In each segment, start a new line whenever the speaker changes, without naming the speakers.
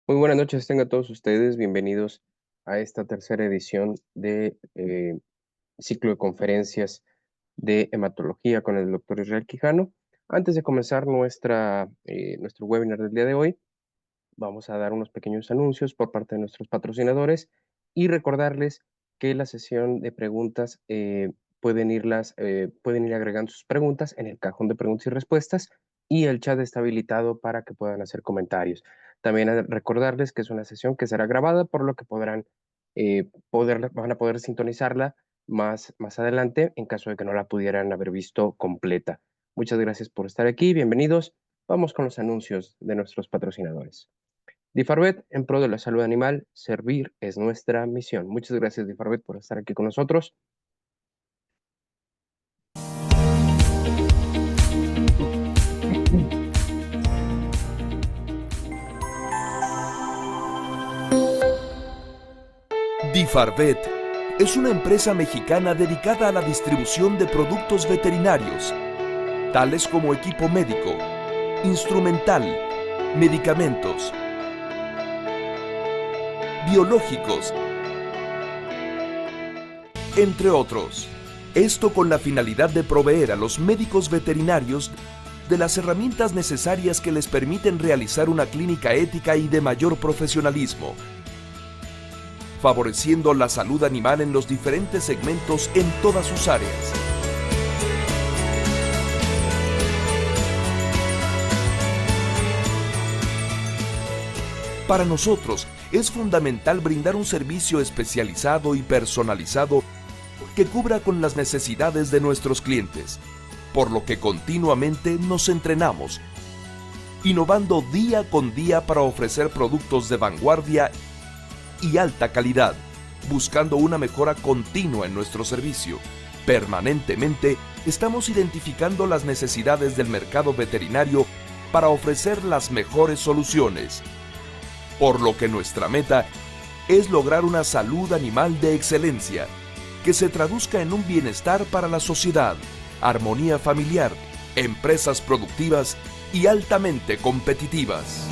Muy buenas noches, tengan todos ustedes bienvenidos a esta tercera edición de ciclo de conferencias de hematología con el doctor Israel Quijano. Antes de comenzar nuestro webinar del día de hoy, vamos a dar unos pequeños anuncios por parte de nuestros patrocinadores y recordarles que la sesión de preguntas pueden ir agregando sus preguntas en el cajón de preguntas y respuestas y el chat está habilitado para que puedan hacer comentarios. También recordarles que es una sesión que será grabada, por lo que van a poder sintonizarla más adelante en caso de que no la pudieran haber visto completa. Muchas gracias por estar aquí, bienvenidos. Vamos con los anuncios de nuestros patrocinadores. Difarbet, en pro de la salud animal, servir es nuestra misión. Muchas gracias, Difarbet, por estar aquí con nosotros.
Difarbet es una empresa mexicana dedicada a la distribución de productos veterinarios, tales como equipo médico, instrumental, medicamentos, biológicos, entre otros. Esto con la finalidad de proveer a los médicos veterinarios de las herramientas necesarias que les permiten realizar una clínica ética y de mayor profesionalismo, favoreciendo la salud animal en los diferentes segmentos en todas sus áreas. Para nosotros es fundamental brindar un servicio especializado y personalizado que cubra con las necesidades de nuestros clientes, por lo que continuamente nos entrenamos, innovando día con día para ofrecer productos de vanguardia y alta calidad, buscando una mejora continua en nuestro servicio. Permanentemente estamos identificando las necesidades del mercado veterinario para ofrecer las mejores soluciones, por lo que nuestra meta es lograr una salud animal de excelencia, que se traduzca en un bienestar para la sociedad, armonía familiar, empresas productivas y altamente competitivas.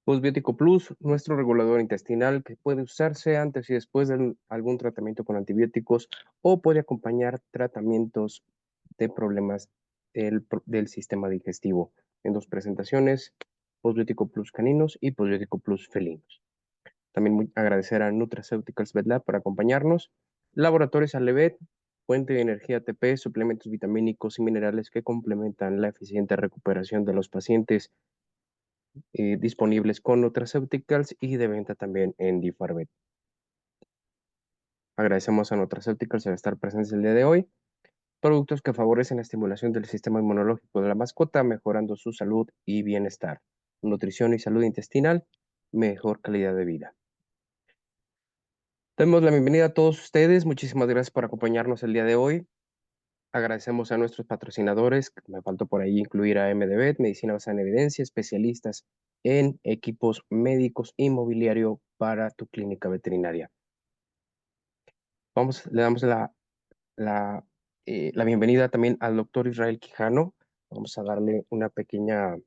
Postbiótico Plus, nuestro regulador intestinal que puede usarse antes y después de algún tratamiento con antibióticos o puede acompañar tratamientos de problemas del sistema digestivo en dos presentaciones, Postbiótico Plus caninos y Postbiótico Plus felinos. También agradecer a Nutraceuticals VetLab por acompañarnos. Laboratorios Alevet, fuente de energía ATP, suplementos vitamínicos y minerales que complementan la eficiente recuperación de los pacientes disponibles con Nutraceuticals y de venta también en Difarvet. Agradecemos a Nutraceuticals por estar presentes el día de hoy. Productos que favorecen la estimulación del sistema inmunológico de la mascota, mejorando su salud y bienestar. Nutrición y salud intestinal, mejor calidad de vida. Damos la bienvenida a todos ustedes. Muchísimas gracias por acompañarnos el día de hoy. Agradecemos a nuestros patrocinadores. Me faltó por ahí incluir a MDBet, Medicina Basada en Evidencia, especialistas en equipos médicos y mobiliario para tu clínica veterinaria. Le damos la, la bienvenida también al doctor Israel Quijano. Vamos a darle una pequeña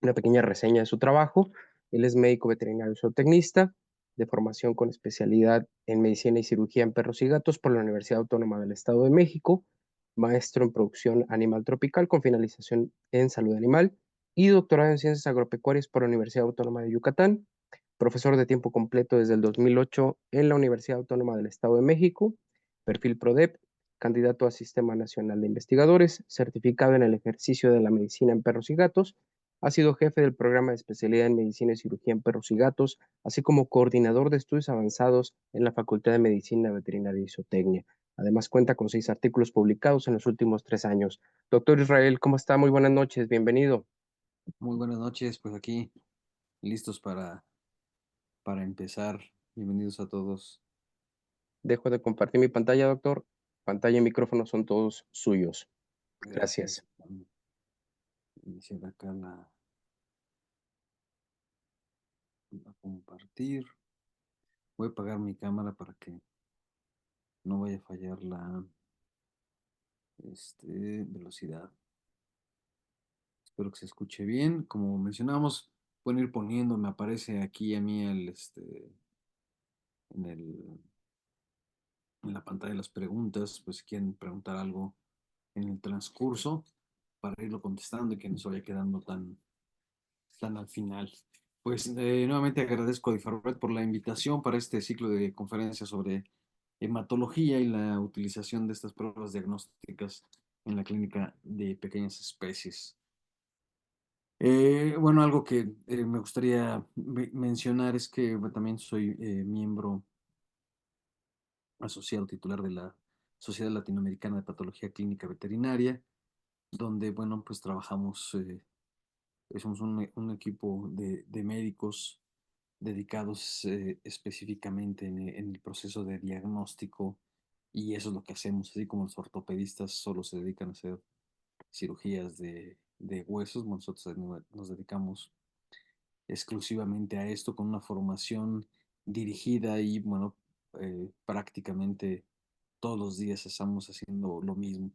reseña de su trabajo. Él es médico veterinario zootecnista de formación con especialidad en medicina y cirugía en perros y gatos por la Universidad Autónoma del Estado de México, maestro en producción animal tropical con finalización en salud animal y doctorado en ciencias agropecuarias por la Universidad Autónoma de Yucatán, profesor de tiempo completo desde el 2008 en la Universidad Autónoma del Estado de México, perfil PRODEP, candidato a Sistema Nacional de Investigadores, certificado en el ejercicio de la medicina en perros y gatos. Ha sido jefe del programa de especialidad en medicina y cirugía en perros y gatos, así como coordinador de estudios avanzados en la Facultad de Medicina Veterinaria y Zootecnia. Además, cuenta con 6 artículos publicados en los últimos 3 años. Doctor Israel, ¿cómo está? Muy buenas noches, bienvenido.
Muy buenas noches, pues aquí listos para empezar. Bienvenidos a todos.
Dejo de compartir mi pantalla, doctor. Pantalla y micrófono son todos suyos.
Gracias.
Gracias.
Iniciar acá a compartir. Voy a apagar mi cámara para que no vaya a fallar la velocidad. Espero que se escuche bien. Como mencionamos, pueden ir poniendo, me aparece aquí a mí en el, en la pantalla las preguntas, pues si quieren preguntar algo en el transcurso para irlo contestando y que no se vaya quedando tan al final. Pues nuevamente agradezco a Difarvet por la invitación para este ciclo de conferencias sobre hematología y la utilización de estas pruebas diagnósticas en la clínica de pequeñas especies. Bueno, algo que me gustaría mencionar es que también soy miembro asociado titular de la Sociedad Latinoamericana de Patología Clínica Veterinaria, donde, bueno, pues trabajamos, somos un equipo de médicos dedicados específicamente en el proceso de diagnóstico y eso es lo que hacemos, así como los ortopedistas solo se dedican a hacer cirugías de huesos, nosotros nos dedicamos exclusivamente a esto con una formación dirigida y bueno, prácticamente todos los días estamos haciendo lo mismo.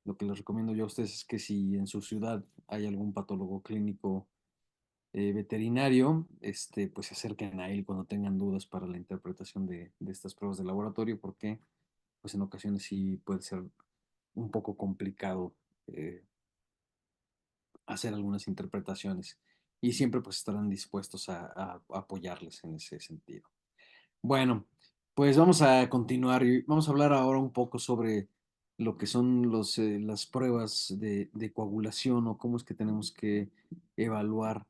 Lo que les recomiendo yo a ustedes es que si en su ciudad hay algún patólogo clínico veterinario, pues se acerquen a él cuando tengan dudas para la interpretación de estas pruebas de laboratorio, porque pues en ocasiones sí puede ser un poco complicado eh, hacer algunas interpretaciones y siempre pues estarán dispuestos a apoyarles en ese sentido. Bueno, pues vamos a continuar y vamos a hablar ahora un poco sobre lo que son las pruebas de coagulación o cómo es que tenemos que evaluar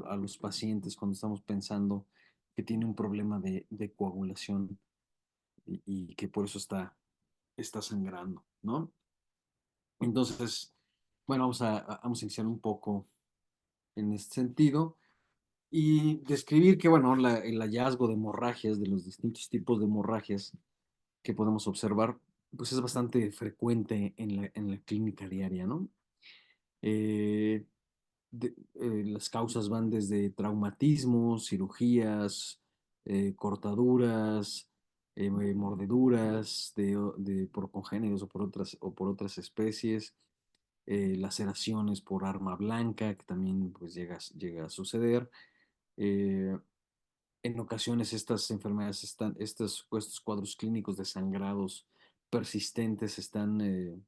a los pacientes cuando estamos pensando que tiene un problema de coagulación y que por eso está sangrando, ¿no? Entonces, bueno, vamos a iniciar un poco en este sentido y describir que, bueno, el hallazgo de hemorragias, de los distintos tipos de hemorragias que podemos observar, pues es bastante frecuente en la clínica diaria, ¿no? Eh, las causas van desde traumatismos, cirugías, cortaduras, mordeduras por congéneres o por otras especies, laceraciones por arma blanca, que también pues llega a suceder, Eh, en ocasiones estas enfermedades estos cuadros clínicos de sangrados persistentes están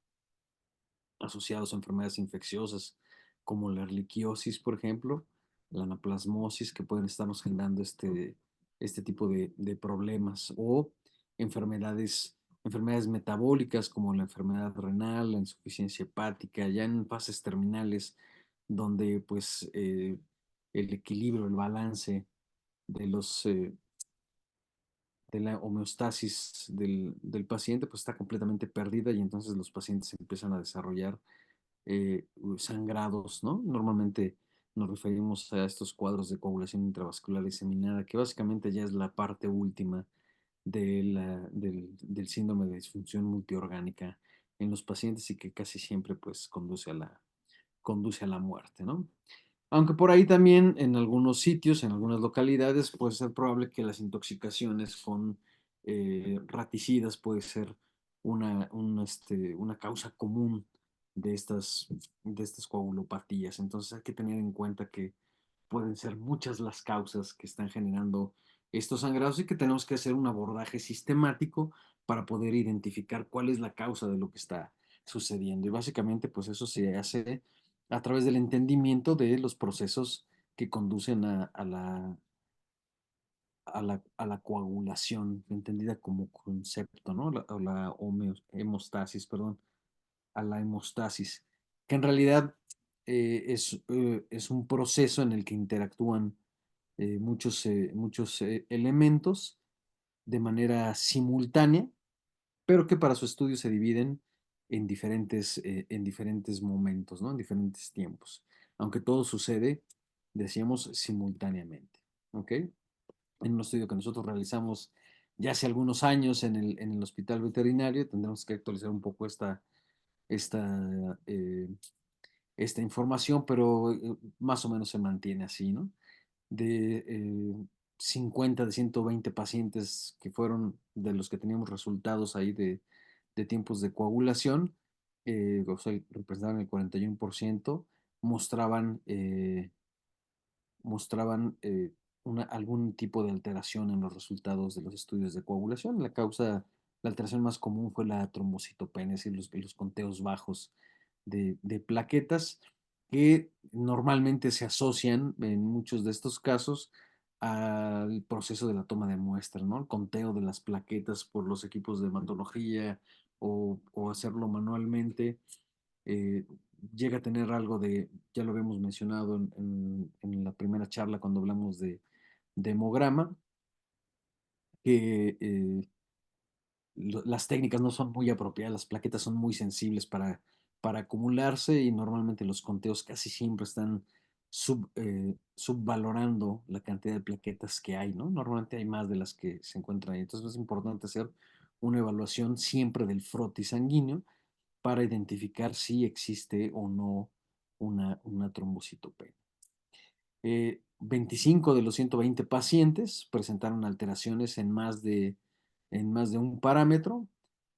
asociados a enfermedades infecciosas como la erliquiosis, por ejemplo, la anaplasmosis, que pueden estarnos generando este tipo de problemas, o enfermedades metabólicas como la enfermedad renal, la insuficiencia hepática, ya en fases terminales, donde pues el equilibrio, el balance de de la homeostasis del paciente pues está completamente perdida y entonces los pacientes empiezan a desarrollar sangrados, ¿no? Normalmente nos referimos a estos cuadros de coagulación intravascular diseminada, que básicamente ya es la parte última del síndrome de disfunción multiorgánica en los pacientes y que casi siempre pues conduce a la muerte, ¿no? Aunque por ahí también en algunos sitios, en algunas localidades, puede ser probable que las intoxicaciones con raticidas puede ser una causa común de de estas coagulopatías. Entonces hay que tener en cuenta que pueden ser muchas las causas que están generando estos sangrados y que tenemos que hacer un abordaje sistemático para poder identificar cuál es la causa de lo que está sucediendo. Y básicamente, pues eso se hace a través del entendimiento de los procesos que conducen a la coagulación, entendida como concepto, ¿no? O la hemostasis, perdón, a la hemostasis, que en realidad es un proceso en el que interactúan muchos elementos de manera simultánea, pero que para su estudio se dividen en diferentes momentos, ¿no? En diferentes tiempos, aunque todo sucede, decíamos, simultáneamente. ¿Ok? En un estudio que nosotros realizamos ya hace algunos años en el hospital veterinario, tendremos que actualizar un poco esta, eh, esta información, pero más o menos se mantiene así, ¿no? De 50, de 120 pacientes que fueron de los que teníamos resultados ahí de tiempos de coagulación, o sea, representaban el 41%, mostraban, mostraban algún tipo de alteración en los resultados de los estudios de coagulación. La alteración más común fue la trombocitopenia, es decir, los conteos bajos de plaquetas que normalmente se asocian en muchos de estos casos al proceso de la toma de muestra, ¿no? El conteo de las plaquetas por los equipos de hematología o hacerlo manualmente eh, llega a tener algo ya lo habíamos mencionado en la primera charla cuando hablamos de hemograma, que las técnicas no son muy apropiadas, las plaquetas son muy sensibles para acumularse y normalmente los conteos casi siempre están subvalorando la cantidad de plaquetas que hay, ¿no? Normalmente hay más de las que se encuentran ahí. Entonces es importante hacer una evaluación siempre del frotis sanguíneo para identificar si existe o no una trombocitopenia. 25 de los 120 pacientes presentaron alteraciones en más de un parámetro,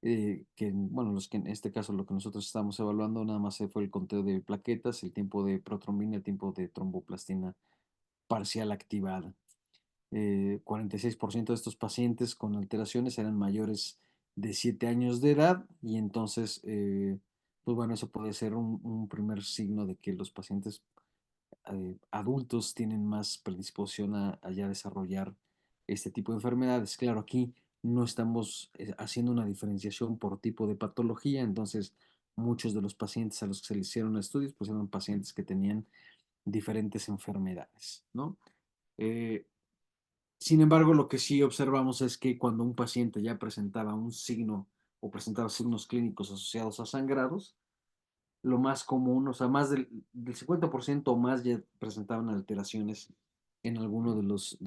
que, bueno, los que en este caso lo que nosotros estamos evaluando nada más fue el conteo de plaquetas, el tiempo de protrombina, el tiempo de tromboplastina parcial activada. 46% de estos pacientes con alteraciones eran mayores de 7 años de edad y entonces, pues bueno, eso puede ser un primer signo de que los pacientes adultos tienen más predisposición a ya desarrollar este tipo de enfermedades. Claro, aquí no estamos haciendo una diferenciación por tipo de patología, entonces muchos de los pacientes a los que se les hicieron estudios, pues eran pacientes que tenían diferentes enfermedades, ¿no? Eh, Sin embargo, lo que sí observamos es que cuando un paciente ya presentaba un signo o presentaba signos clínicos asociados a sangrados, lo más común, o sea, más del 50% o más ya presentaban alteraciones en alguno de los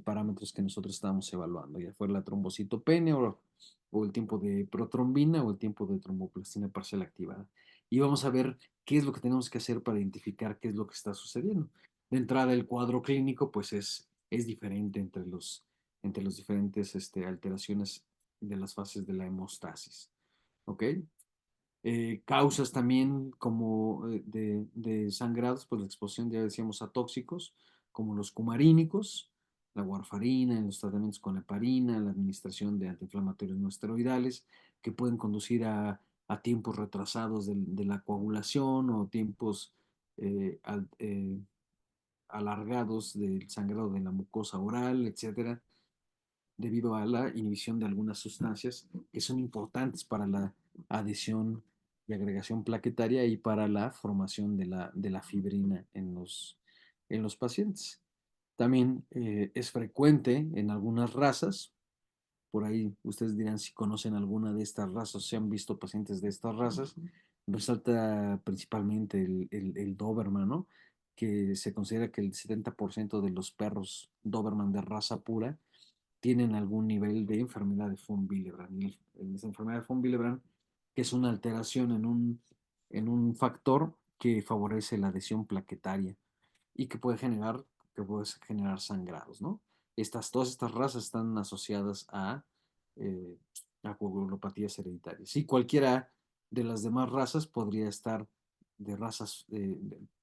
parámetros que nosotros estábamos evaluando, ya fuera la trombocitopenia o el tiempo de protrombina o el tiempo de tromboplastina parcial activada. Y vamos a ver qué es lo que tenemos que hacer para identificar qué es lo que está sucediendo. De entrada, el cuadro clínico, pues es diferente entre los diferentes alteraciones de las fases de la hemostasis. ¿Ok? Causas también como de sangrados, pues la exposición, ya decíamos, a tóxicos, como los cumarínicos, la warfarina, en los tratamientos con heparina, la administración de antiinflamatorios no esteroidales, que pueden conducir a tiempos retrasados de la coagulación o tiempos alargados del sangrado de la mucosa oral, etcétera, debido a la inhibición de algunas sustancias que son importantes para la adhesión y agregación plaquetaria y para la formación de la fibrina en los pacientes. También es frecuente en algunas razas, por ahí ustedes dirán si conocen alguna de estas razas, si han visto pacientes de estas razas, resalta principalmente el Doberman, ¿no? Que se considera que el 70% de los perros Doberman de raza pura tienen algún nivel de enfermedad de von Willebrand. Y esa enfermedad de von Willebrand, que es una alteración en un factor que favorece la adhesión plaquetaria y que puede generar sangrados, ¿no? Todas estas razas están asociadas eh, a coagulopatías hereditarias. Y cualquiera de las demás razas podría estar de razas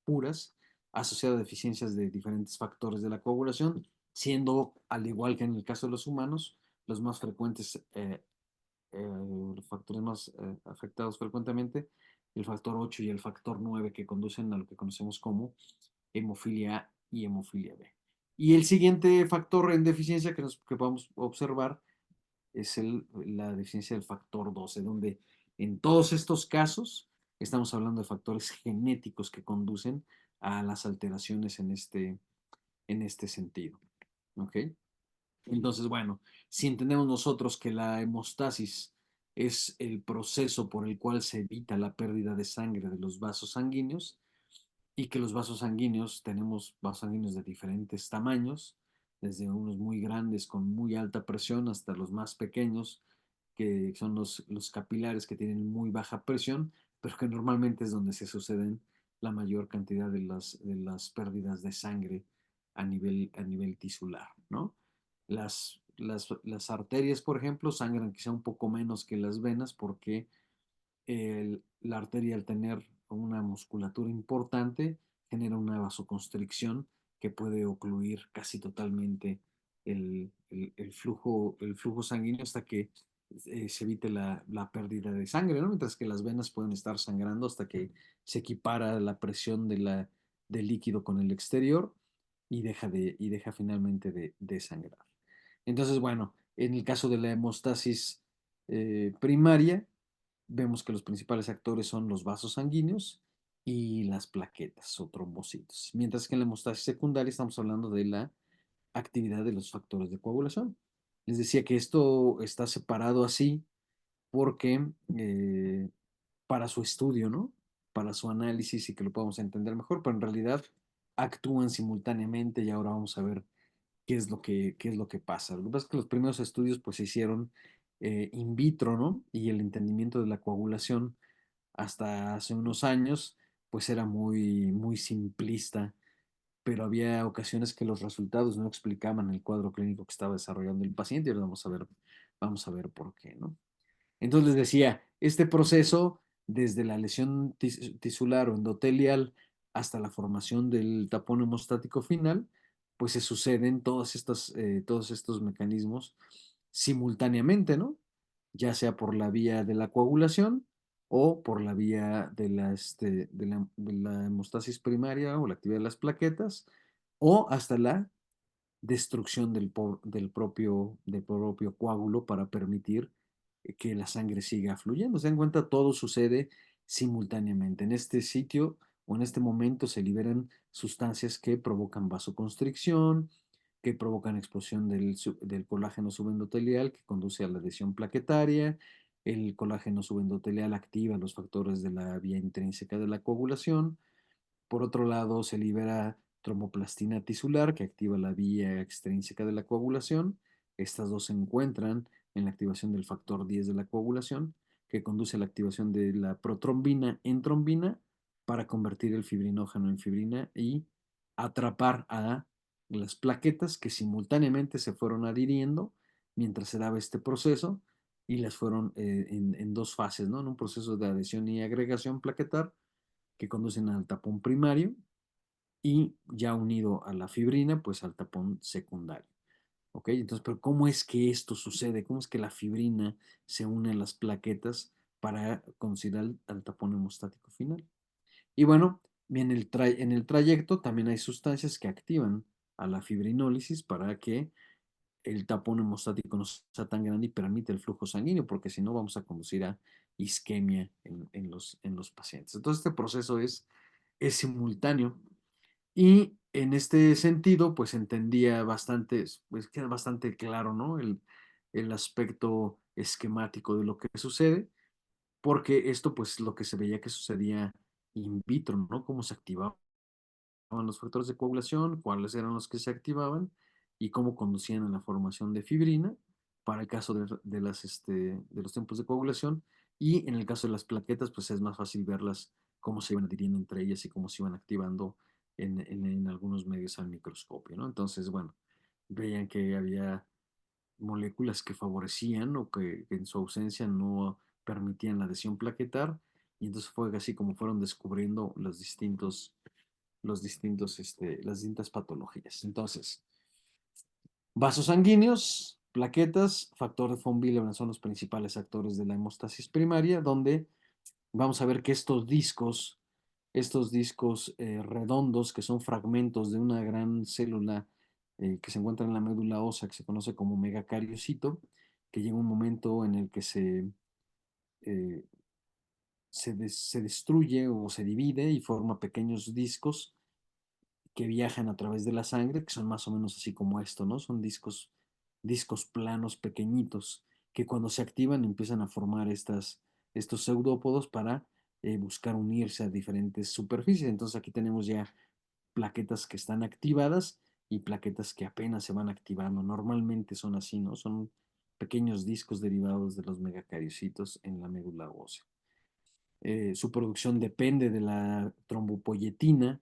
puras asociada a deficiencias de diferentes factores de la coagulación, siendo, al igual que en el caso de los humanos, los más frecuentes, los factores más afectados frecuentemente, el factor 8 y el factor 9 que conducen a lo que conocemos como hemofilia A y hemofilia B. Y el siguiente factor en deficiencia que podemos observar es la deficiencia del factor 12, donde en todos estos casos estamos hablando de factores genéticos que conducen a las alteraciones en este sentido. ¿Ok? Entonces, bueno, si entendemos nosotros que la hemostasis es el proceso por el cual se evita la pérdida de sangre de los vasos sanguíneos, y que los vasos sanguíneos, tenemos vasos sanguíneos de diferentes tamaños, desde unos muy grandes con muy alta presión hasta los más pequeños, que son los capilares que tienen muy baja presión, pero que normalmente es donde se suceden la mayor cantidad de las pérdidas de sangre a nivel tisular, ¿no? Las arterias, por ejemplo, sangran quizá un poco menos que las venas porque la arteria al tener una musculatura importante genera una vasoconstricción que puede ocluir casi totalmente el flujo sanguíneo hasta que se evite la pérdida de sangre, ¿no? Mientras que las venas pueden estar sangrando hasta que se equipara la presión del líquido con el exterior y deja finalmente de sangrar. Entonces, bueno, en el caso de la hemostasis primaria, vemos que los principales actores son los vasos sanguíneos y las plaquetas o trombocitos. Mientras que en la hemostasis secundaria estamos hablando de la actividad de los factores de coagulación. Les decía que esto está separado así porque para su estudio, ¿no? Para su análisis y que lo podamos entender mejor, pero en realidad actúan simultáneamente y ahora vamos a ver qué es lo que pasa. Lo que pasa es que los primeros estudios pues se hicieron in vitro, ¿no? Y el entendimiento de la coagulación hasta hace unos años pues era muy simplista, pero había ocasiones que los resultados no explicaban el cuadro clínico que estaba desarrollando el paciente y ahora vamos a ver por qué, ¿no? Entonces les decía, este proceso, desde la lesión tisular o endotelial hasta la formación del tapón hemostático final, pues se suceden todos estos mecanismos simultáneamente, ¿no? Ya sea por la vía de la coagulación o por la vía de la hemostasis primaria o la actividad de las plaquetas, o hasta la destrucción del propio coágulo para permitir que la sangre siga fluyendo. Se dan cuenta, todo sucede simultáneamente. En este sitio o en este momento se liberan sustancias que provocan vasoconstricción, que provocan explosión del colágeno subendotelial que conduce a la adhesión plaquetaria. El colágeno subendotelial activa los factores de la vía intrínseca de la coagulación. Por otro lado, se libera tromboplastina tisular que activa la vía extrínseca de la coagulación. Estas dos se encuentran en la activación del factor 10 de la coagulación, que conduce a la activación de la protrombina en trombina para convertir el fibrinógeno en fibrina y atrapar a las plaquetas que simultáneamente se fueron adhiriendo mientras se daba este proceso y las fueron en dos fases, ¿no? En un proceso de adhesión y agregación plaquetar que conducen al tapón primario y ya unido a la fibrina, pues al tapón secundario. ¿Ok? Entonces, pero ¿cómo es que esto sucede? ¿Cómo es que la fibrina se une a las plaquetas para conducir al tapón hemostático final? Y bueno, en el trayecto también hay sustancias que activan a la fibrinólisis para que el tapón hemostático no sea tan grande y permite el flujo sanguíneo, porque si no vamos a conducir a isquemia en los pacientes. Entonces, este proceso es simultáneo y en este sentido, pues entendía bastante, pues queda bastante claro, ¿no? El aspecto esquemático de lo que sucede, porque esto, pues, lo que se veía que sucedía in vitro, ¿no? Cómo se activaban los factores de coagulación, cuáles eran los que se activaban y cómo conducían a la formación de fibrina para el caso de los tiempos de coagulación. Y en el caso de las plaquetas, pues es más fácil verlas cómo se iban adhiriendo entre ellas y cómo se iban activando en algunos medios al microscopio, ¿no? Entonces, bueno, veían que había moléculas que favorecían o que en su ausencia no permitían la adhesión plaquetar. Y entonces fue así como fueron descubriendo las distintas patologías. Entonces, vasos sanguíneos, plaquetas, factor de von Willebrand son los principales actores de la hemostasis primaria, donde vamos a ver que estos discos redondos, que son fragmentos de una gran célula que se encuentra en la médula ósea, que se conoce como megacariocito, que llega un momento en el que eh, se destruye o se divide y forma pequeños discos que viajan a través de la sangre, que son más o menos así como esto, ¿no? Son discos planos pequeñitos que cuando se activan empiezan a formar estos pseudópodos para buscar unirse a diferentes superficies. Entonces aquí tenemos ya plaquetas que están activadas y plaquetas que apenas se van activando. Normalmente son así, ¿no? Son pequeños discos derivados de los megacariocitos en la médula ósea. Su producción depende de la trombopoyetina,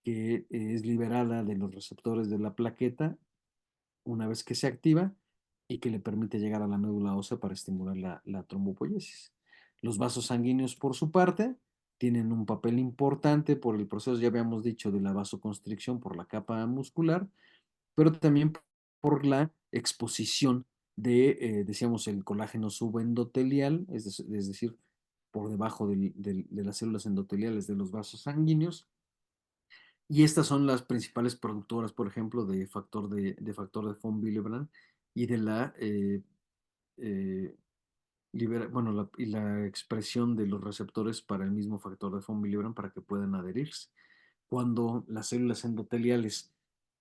que es liberada de los receptores de la plaqueta una vez que se activa y que le permite llegar a la médula ósea para estimular la trombopoiesis. Los vasos sanguíneos, por su parte, tienen un papel importante por el proceso, ya habíamos dicho, de la vasoconstricción por la capa muscular, pero también por la exposición decíamos, el colágeno subendotelial, es decir, por debajo de las células endoteliales de los vasos sanguíneos, y estas son las principales productoras, por ejemplo, de factor de von Willebrand y de eh, la expresión de los receptores para el mismo factor de von Willebrand para que puedan adherirse. Cuando las células endoteliales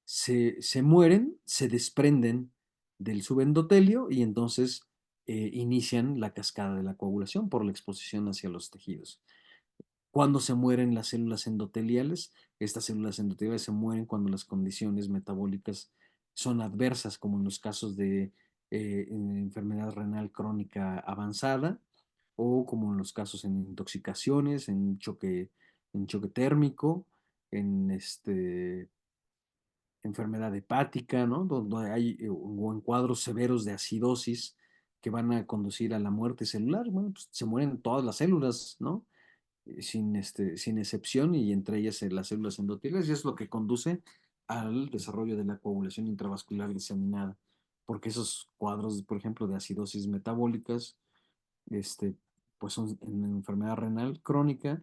se mueren, se desprenden del subendotelio y entonces inician la cascada de la coagulación por la exposición hacia los tejidos. Cuando se mueren las células endoteliales, estas células endoteliales se mueren cuando las condiciones metabólicas son adversas, como en los casos de enfermedad renal crónica avanzada o como en los casos en intoxicaciones, en choque térmico, en enfermedad hepática, ¿no? Donde hay o en cuadros severos de acidosis que van a conducir a la muerte celular. Bueno, pues se mueren todas las células, ¿no? Sin excepción, y entre ellas las células endoteliales, y es lo que conduce al desarrollo de la coagulación intravascular diseminada, porque esos cuadros, por ejemplo, de acidosis metabólicas, este, pues son en enfermedad renal crónica,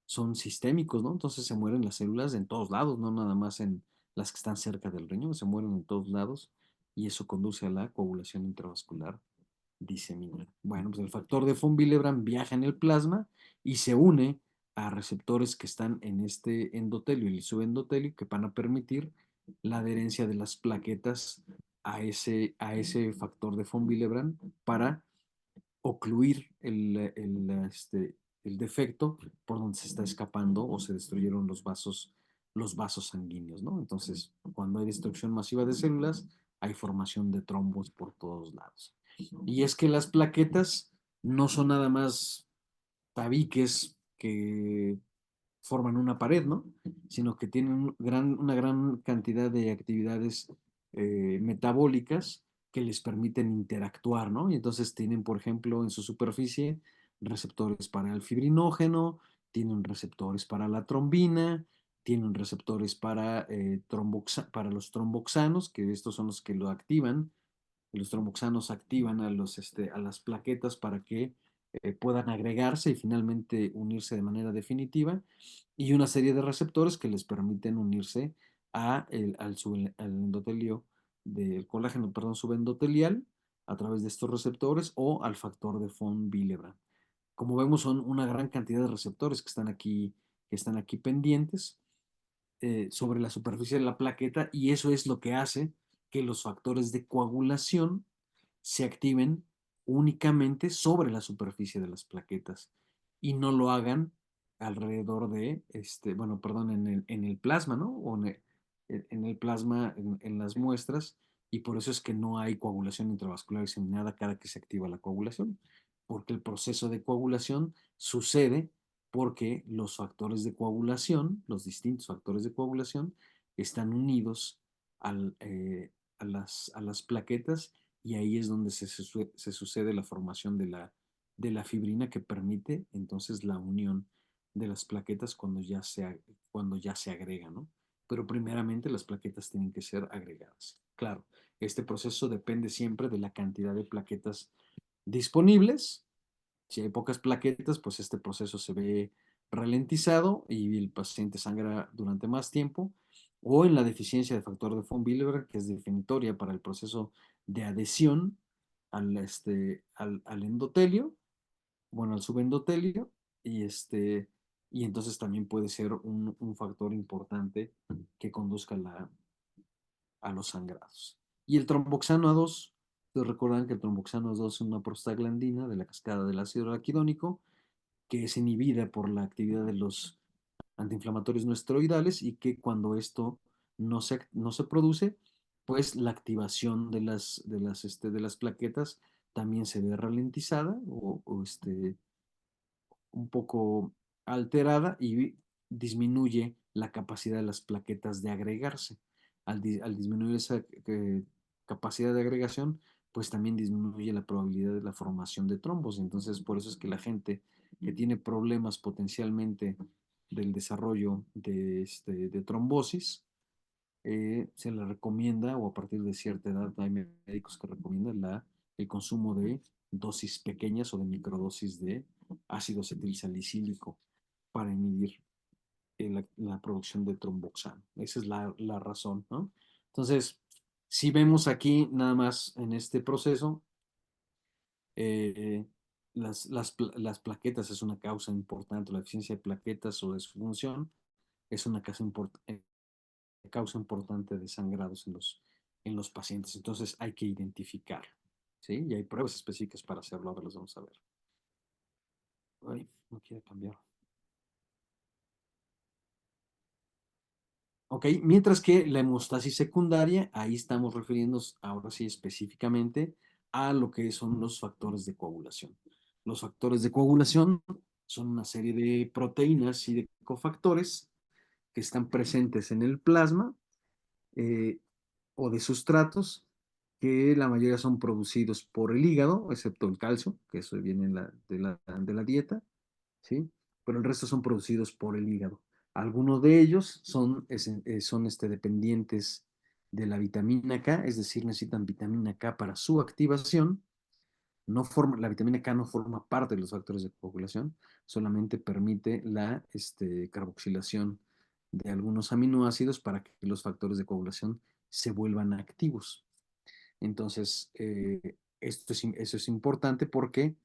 son sistémicos, ¿no? Entonces se mueren las células en todos lados, no nada más en las que están cerca del riñón, se mueren en todos lados, y eso conduce a la coagulación intravascular diseminada. Bueno, pues el factor de von Willebrand viaja en el plasma y se une a receptores que están en este endotelio y el subendotelio que van a permitir la adherencia de las plaquetas a ese factor de von Willebrand para ocluir el defecto por donde se está escapando o se destruyeron los vasos sanguíneos, ¿no? Entonces, cuando hay destrucción masiva de células, hay formación de trombos por todos lados. Y es que las plaquetas no son nada más tabiques que forman una pared, ¿no? Sino que tienen una gran cantidad de actividades metabólicas que les permiten interactuar, ¿no? Y entonces tienen, por ejemplo, en su superficie receptores para el fibrinógeno, tienen receptores para la trombina, tienen receptores para, para los tromboxanos, que estos son los que lo activan. Los tromboxanos activan a las plaquetas para que puedan agregarse y finalmente unirse de manera definitiva, y una serie de receptores que les permiten unirse al endotelio del colágeno, perdón, subendotelial, a través de estos receptores, o al factor de von Willebrand. Como vemos, son una gran cantidad de receptores que están aquí pendientes sobre la superficie de la plaqueta, y eso es lo que hace que los factores de coagulación se activen únicamente sobre la superficie de las plaquetas y no lo hagan alrededor de, bueno, perdón, en el plasma, ¿no? O en el plasma, en las muestras, y por eso es que no hay coagulación intravascular diseminada cada que se activa la coagulación, porque el proceso de coagulación sucede porque los factores de coagulación, los distintos factores de coagulación, están unidos al, a las plaquetas, y ahí es donde se sucede la formación de la fibrina que permite entonces la unión de las plaquetas cuando ya se agrega, ¿no? Pero primeramente las plaquetas tienen que ser agregadas. Claro, este proceso depende siempre de la cantidad de plaquetas disponibles. Si hay pocas plaquetas, pues este proceso se ve ralentizado y el paciente sangra durante más tiempo, o en la deficiencia de factor de von Willebrand, que es definitoria para el proceso de adhesión al endotelio, bueno, al subendotelio, y, y entonces también puede ser un factor importante que conduzca a los sangrados. Y el tromboxano A2, ustedes recuerdan que el tromboxano A2 es una prostaglandina de la cascada del ácido araquidónico, que es inhibida por la actividad de los antiinflamatorios no esteroidales, y que cuando esto no se produce, pues la activación de las plaquetas también se ve ralentizada un poco alterada, y disminuye la capacidad de las plaquetas de agregarse. Al disminuir esa capacidad de agregación, pues también disminuye la probabilidad de la formación de trombos. Entonces, por eso es que la gente que tiene problemas potencialmente del desarrollo de trombosis, se le recomienda, o a partir de cierta edad hay médicos que recomiendan el consumo de dosis pequeñas o de microdosis de ácido acetilsalicílico para inhibir la producción de tromboxano. Esa es la razón, ¿no? Entonces, si vemos aquí nada más en este proceso, eh, las plaquetas es una causa importante, la deficiencia de plaquetas o de su función es una causa importante de sangrados en los pacientes. Entonces hay que identificar, ¿sí? Y hay pruebas específicas para hacerlo. Ahora las vamos a ver. Ay, no quiere cambiar. Ok, mientras que la hemostasis secundaria, ahí estamos refiriéndonos ahora sí específicamente a lo que son los factores de coagulación. Los factores de coagulación son una serie de proteínas y de cofactores que están presentes en el plasma, eh, o de sustratos, que la mayoría son producidos por el hígado, excepto el calcio, que eso viene de la dieta, ¿sí? Pero el resto son producidos por el hígado. Algunos de ellos son dependientes de la vitamina K, es decir, necesitan vitamina K para su activación. La vitamina K no forma parte de los factores de coagulación, solamente permite la carboxilación de algunos aminoácidos para que los factores de coagulación se vuelvan activos. Entonces, eso es importante porque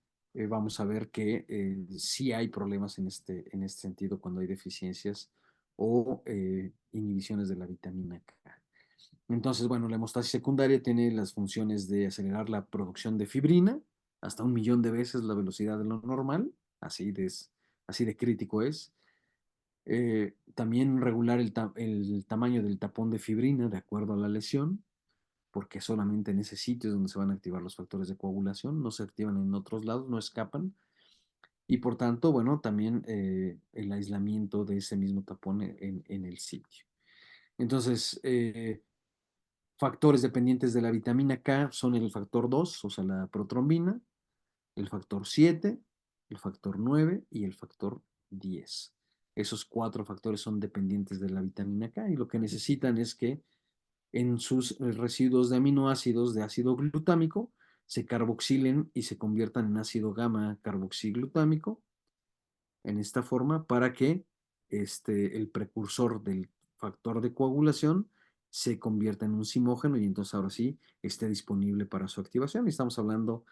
vamos a ver que sí hay problemas en este sentido cuando hay deficiencias o inhibiciones de la vitamina K. Entonces, bueno, la hemostasis secundaria tiene las funciones de acelerar la producción de fibrina hasta 1 millón de veces la velocidad de lo normal, así de crítico es. También regular el tamaño del tapón de fibrina de acuerdo a la lesión, porque solamente en ese sitio es donde se van a activar los factores de coagulación, no se activan en otros lados, no escapan. Y por tanto, bueno, también el aislamiento de ese mismo tapón en el sitio. Entonces, factores dependientes de la vitamina K son el factor 2, o sea, la protrombina, el factor 7, el factor 9 y el factor 10. Esos 4 factores son dependientes de la vitamina K y lo que necesitan es que en sus residuos de aminoácidos de ácido glutámico se carboxilen y se conviertan en ácido gamma carboxiglutámico en esta forma para que el precursor del factor de coagulación se convierta en un simógeno y entonces ahora sí esté disponible para su activación. Y estamos hablando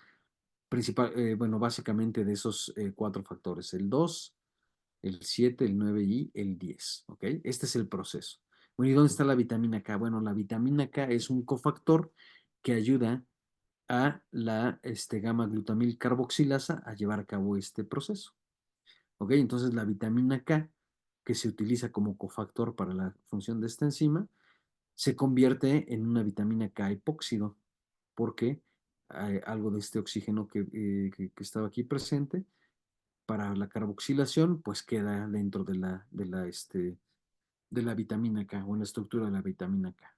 bueno, básicamente de esos 4 factores, el 2, el 7, el 9 y el 10. ¿Ok? Este es el proceso. Bueno, ¿y dónde está la vitamina K? Bueno, la vitamina K es un cofactor que ayuda a la gamma glutamil carboxilasa a llevar a cabo este proceso. ¿Ok? Entonces la vitamina K, que se utiliza como cofactor para la función de esta enzima, se convierte en una vitamina K epóxido, porque algo de este oxígeno que estaba aquí presente para la carboxilación, pues queda dentro de la vitamina K o en la estructura de la vitamina K.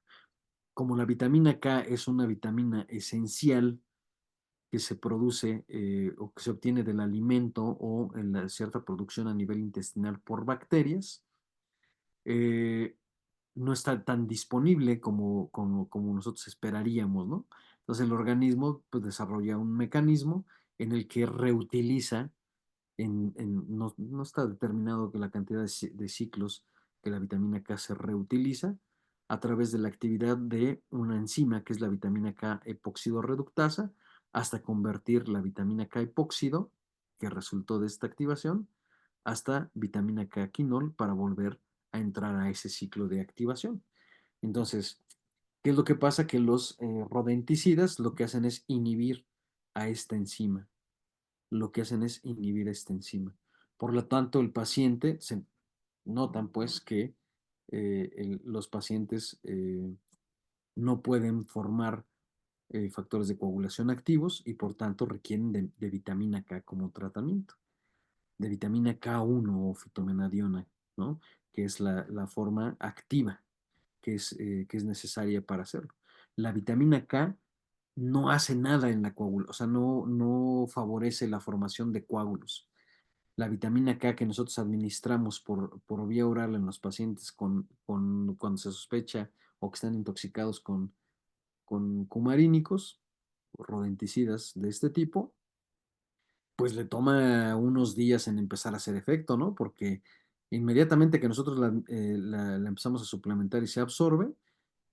Como la vitamina K es una vitamina esencial que se produce o que se obtiene del alimento o en la cierta producción a nivel intestinal por bacterias, eh, no está tan disponible como nosotros esperaríamos, ¿no? Entonces el organismo pues, desarrolla un mecanismo en el que reutiliza, no está determinado que la cantidad de ciclos que la vitamina K se reutiliza a través de la actividad de una enzima que es la vitamina K epóxido reductasa hasta convertir la vitamina K epóxido que resultó de esta activación hasta vitamina K quinol para volver a entrar a ese ciclo de activación. Entonces, ¿qué es lo que pasa? Que los rodenticidas lo que hacen es inhibir a esta enzima. Lo que hacen es inhibir esta enzima. Por lo tanto, el paciente, se notan pues que los pacientes no pueden formar factores de coagulación activos y por tanto requieren de vitamina K como tratamiento, de vitamina K1 o fitomenadiona, ¿no? Que es la forma activa que es necesaria para hacerlo. La vitamina K no hace nada en la coagulación, o sea, no favorece la formación de coágulos. La vitamina K que nosotros administramos por vía oral en los pacientes cuando se sospecha o que están intoxicados con cumarínicos o rodenticidas de este tipo, pues le toma unos días en empezar a hacer efecto, ¿no? Porque inmediatamente que nosotros la empezamos a suplementar y se absorbe,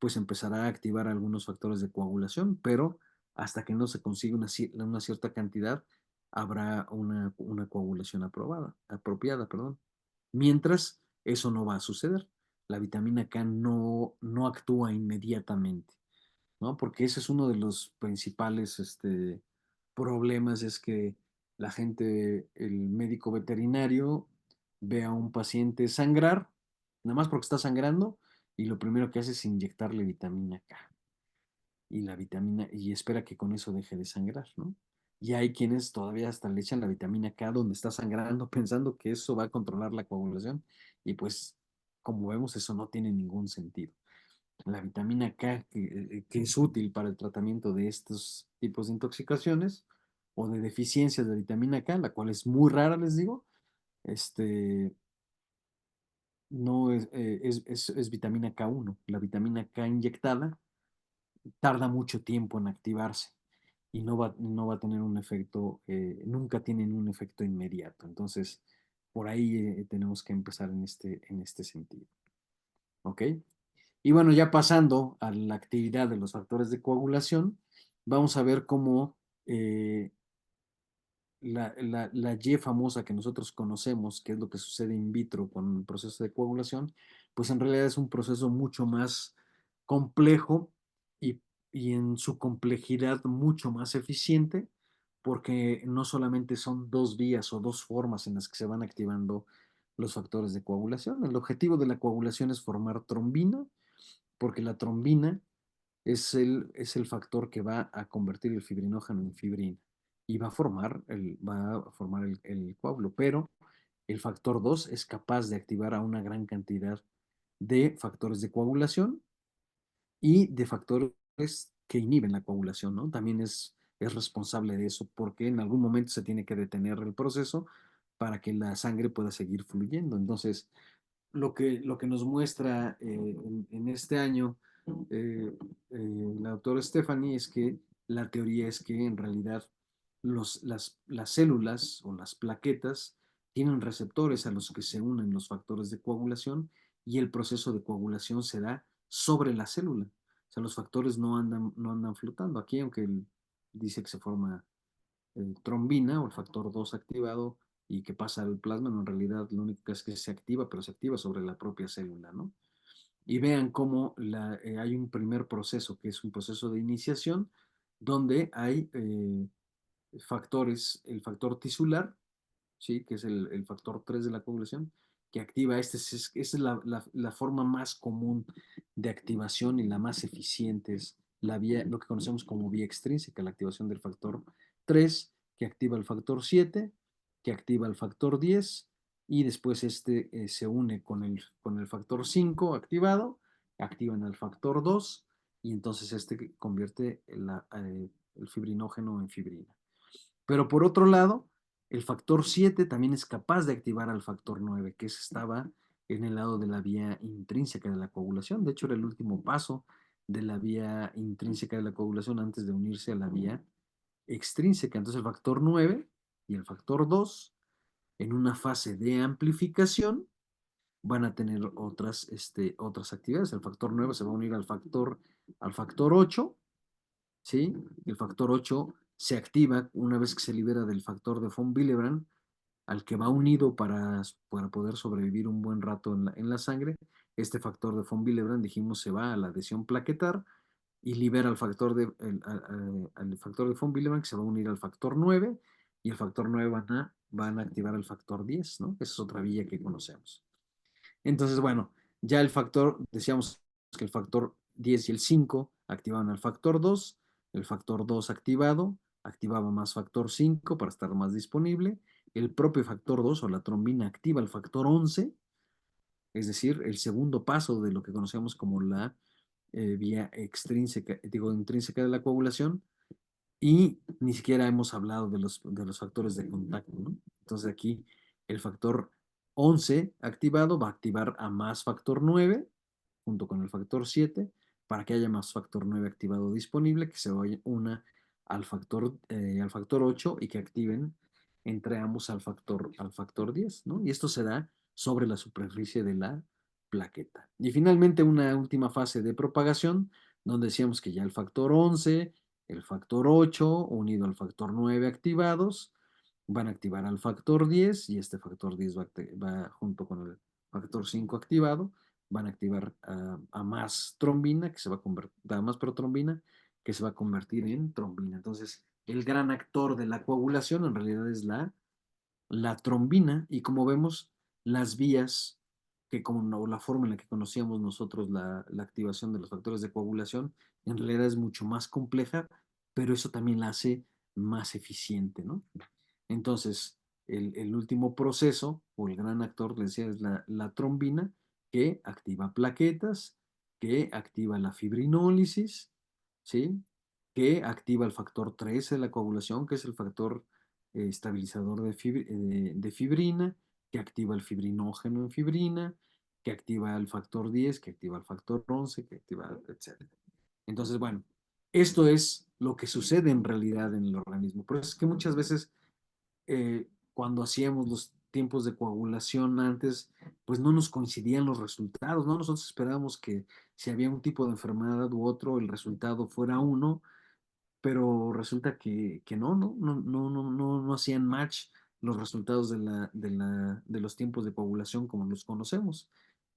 pues empezará a activar algunos factores de coagulación, pero hasta que no se consiga una cierta cantidad, habrá una coagulación apropiada, perdón. Mientras, eso no va a suceder. La vitamina K no actúa inmediatamente. ¿No? Porque ese es uno de los principales problemas, es que la gente, el médico veterinario, ve a un paciente sangrar, nada más porque está sangrando, y lo primero que hace es inyectarle vitamina K. Y espera que con eso deje de sangrar, ¿no? Y hay quienes todavía hasta le echan la vitamina K donde está sangrando, pensando que eso va a controlar la coagulación, y pues, como vemos, eso no tiene ningún sentido. La vitamina K, que es útil para el tratamiento de estos tipos de intoxicaciones o de deficiencias de vitamina K, la cual es muy rara, les digo, este, no es vitamina K1. La vitamina K inyectada tarda mucho tiempo en activarse y no va a tener un efecto, nunca tienen un efecto inmediato. Entonces, por ahí tenemos que empezar en este sentido. ¿Ok? Y bueno, ya pasando a la actividad de los factores de coagulación, vamos a ver cómo la Y famosa que nosotros conocemos, que es lo que sucede in vitro con el proceso de coagulación, pues en realidad es un proceso mucho más complejo y, y en su complejidad mucho más eficiente, porque no solamente son 2 vías o 2 formas en las que se van activando los factores de coagulación. El objetivo de la coagulación es formar trombina, porque la trombina es el factor que va a convertir el fibrinógeno en fibrina y va a formar el coágulo, pero el factor 2 es capaz de activar a una gran cantidad de factores de coagulación y de factores que inhiben la coagulación, ¿no? También es responsable de eso porque en algún momento se tiene que detener el proceso para que la sangre pueda seguir fluyendo. Entonces, lo que nos muestra en este año eh, la doctora Stephanie es que la teoría es que en realidad las células o las plaquetas tienen receptores a los que se unen los factores de coagulación y el proceso de coagulación se da sobre la célula. O sea, los factores no andan flotando. Aquí, aunque dice que se forma trombina o el factor 2 activado y que pasa al plasma, no, en realidad lo único que es que se activa, pero se activa sobre la propia célula, ¿no? Y vean cómo hay un primer proceso, que es un proceso de iniciación, donde hay factores, el factor tisular, ¿sí? Que es el factor 3 de la coagulación, que activa, esta es la forma más común de activación y la más eficiente, es la vía, lo que conocemos como vía extrínseca, la activación del factor 3, que activa el factor 7, que activa el factor 10, y después se une con el factor 5 activado, activan el factor 2, y entonces convierte el fibrinógeno en fibrina. Pero por otro lado, el factor 7 también es capaz de activar al factor 9, que estaba en el lado de la vía intrínseca de la coagulación. De hecho, era el último paso de la vía intrínseca de la coagulación antes de unirse a la vía extrínseca. Entonces, el factor 9 y el factor 2, en una fase de amplificación, van a tener otras actividades. El factor 9 se va a unir al factor 8, ¿sí? El factor 8 se activa una vez que se libera del factor de von Willebrand, al que va unido para poder sobrevivir un buen rato en la sangre. Este factor de von Willebrand, dijimos, se va a la adhesión plaquetar y libera al factor de von Willebrand, que se va a unir al factor 9, y el factor 9 van a activar el factor 10, ¿no? Esa es otra vía que conocemos. Entonces, bueno, ya decíamos que el factor 10 y el 5 activaban al factor 2, el factor 2 activado activaba más factor 5 para estar más disponible, el propio factor 2 o la trombina activa el factor 11, es decir, el segundo paso de lo que conocemos como la vía intrínseca de la coagulación, y ni siquiera hemos hablado de los factores de contacto, ¿no? Entonces aquí el factor 11 activado va a activar a más factor 9 junto con el factor 7 para que haya más factor 9 activado disponible, que se una al factor 8 y que activen entre ambos al factor 10, ¿no? Y esto se da sobre la superficie de la plaqueta. Y finalmente una última fase de propagación, donde decíamos que ya el factor 11, el factor 8 unido al factor 9 activados, van a activar al factor 10 y este factor 10 va junto con el factor 5 activado, van a activar a más trombina, que se va a convertir, a más protrombina, que se va a convertir en trombina. Entonces, el gran actor de la coagulación en realidad es la trombina, y como vemos, las vías o la forma en la que conocíamos nosotros la activación de los factores de coagulación, en realidad es mucho más compleja, pero eso también la hace más eficiente, ¿no? Entonces, el último proceso, o el gran actor, les decía, es la trombina, que activa plaquetas, que activa la fibrinólisis, ¿sí? Que activa el factor 13 de la coagulación, que es el factor estabilizador de fibrina, que activa el fibrinógeno en fibrina, que activa el factor 10, que activa el factor 11, que activa, etc. Entonces, bueno, esto es lo que sucede en realidad en el organismo. Por eso es que muchas veces cuando hacíamos los tiempos de coagulación antes, pues no nos coincidían los resultados, ¿no? Nosotros esperábamos que si había un tipo de enfermedad u otro, el resultado fuera uno, pero resulta que no hacían match los resultados de los tiempos de coagulación como los conocemos,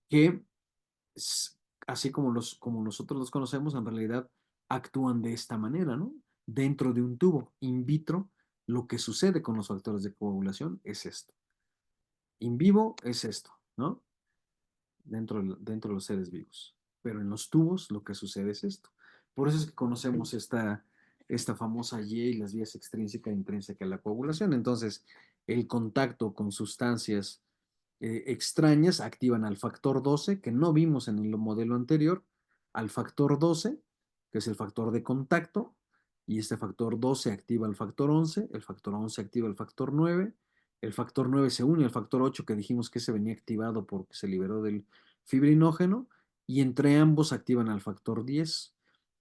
que así como nosotros los conocemos, en realidad actúan de esta manera, ¿no? Dentro de un tubo in vitro, lo que sucede con los factores de coagulación es esto. In vivo es esto, ¿no? Dentro de los seres vivos. Pero en los tubos lo que sucede es esto. Por eso es que conocemos esta famosa Y, las vías extrínseca e intrínseca de la coagulación. Entonces, el contacto con sustancias extrañas activan al factor 12, que no vimos en el modelo anterior, al factor 12, que es el factor de contacto, y este factor 12 activa el factor 11 activa el factor 9, el factor 9 se une al factor 8 que dijimos que se venía activado porque se liberó del fibrinógeno y entre ambos activan al factor 10.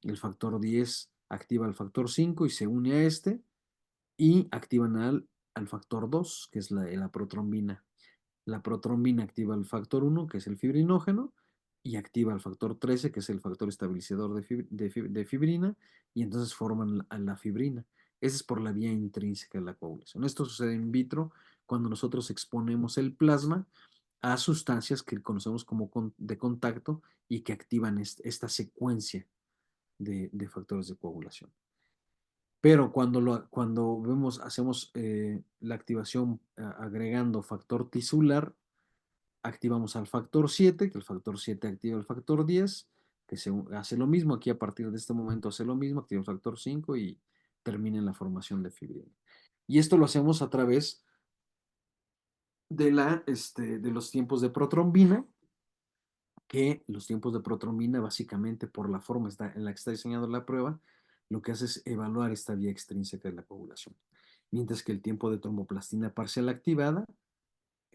El factor 10 activa al factor 5 y se une a este y activan al factor 2, que es la protrombina. La protrombina activa el factor 1, que es el fibrinógeno, y activa el factor 13, que es el factor estabilizador de fibrina, y entonces forman la fibrina. Esa es por la vía intrínseca de la coagulación. Esto sucede in vitro cuando nosotros exponemos el plasma a sustancias que conocemos como de contacto y que activan esta secuencia de factores de coagulación. Pero cuando hacemos la activación agregando factor tisular, activamos al factor 7, que el factor 7 activa el factor 10, que hace lo mismo, aquí a partir de este momento hace lo mismo, activa el factor 5 y termina en la formación de fibrina. Y esto lo hacemos a través de los tiempos de protrombina, que los tiempos de protrombina, básicamente por la forma en la que está diseñada la prueba, lo que hace es evaluar esta vía extrínseca de la coagulación. Mientras que el tiempo de tromboplastina parcial activada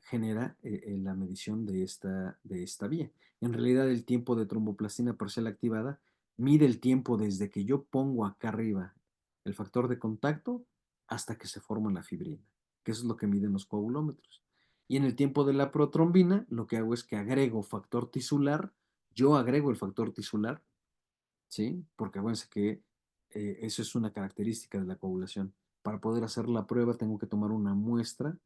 genera la medición de esta vía. En realidad, el tiempo de tromboplastina parcial activada mide el tiempo desde que yo pongo acá arriba el factor de contacto hasta que se forma la fibrina, que eso es lo que miden los coagulómetros. Y en el tiempo de la protrombina, lo que hago es que agrego factor tisular, yo agrego el factor tisular, ¿sí? Porque acuérdense que eso es una característica de la coagulación. Para poder hacer la prueba tengo que tomar una muestra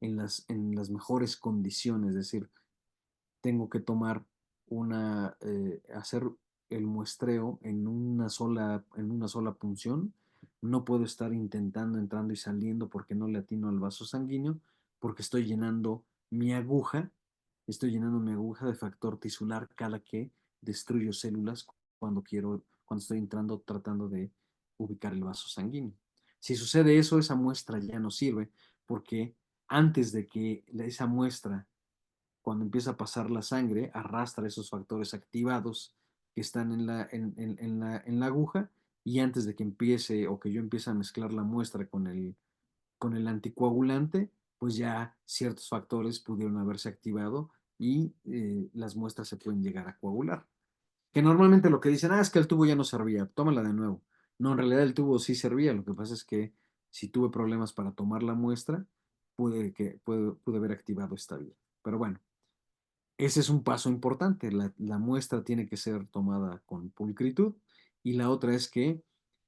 en las mejores condiciones, es decir, tengo que hacer el muestreo en una sola punción. No puedo estar intentando, entrando y saliendo porque no le atino al vaso sanguíneo, porque estoy llenando mi aguja de factor tisular cada que destruyo células cuando estoy entrando, tratando de ubicar el vaso sanguíneo. Si sucede eso, esa muestra ya no sirve porque antes de que esa muestra, cuando empieza a pasar la sangre, arrastra esos factores activados que están en la aguja, y antes de que empiece o que yo empiece a mezclar la muestra con el anticoagulante, pues ya ciertos factores pudieron haberse activado y las muestras se pueden llegar a coagular. Que normalmente lo que dicen, es que el tubo ya no servía, tómala de nuevo. No, en realidad el tubo sí servía, lo que pasa es que si tuve problemas para tomar la muestra, pude haber activado esta vía. Pero bueno, ese es un paso importante. La muestra tiene que ser tomada con pulcritud y la otra es que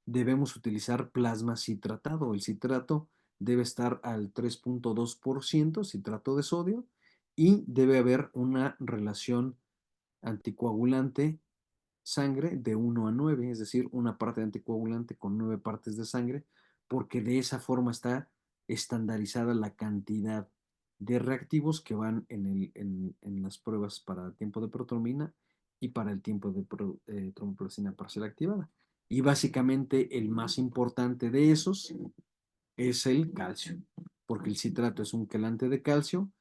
debemos utilizar plasma citratado. El citrato debe estar al 3.2% citrato de sodio y debe haber una relación anticoagulante sangre de 1 a 9, es decir, una parte de anticoagulante con 9 partes de sangre, porque de esa forma está estandarizada la cantidad de reactivos que van en las pruebas para el tiempo de protrombina y para el tiempo de tromboplastina parcial activada. Y básicamente el más importante de esos es el calcio, porque el citrato es un quelante de calcio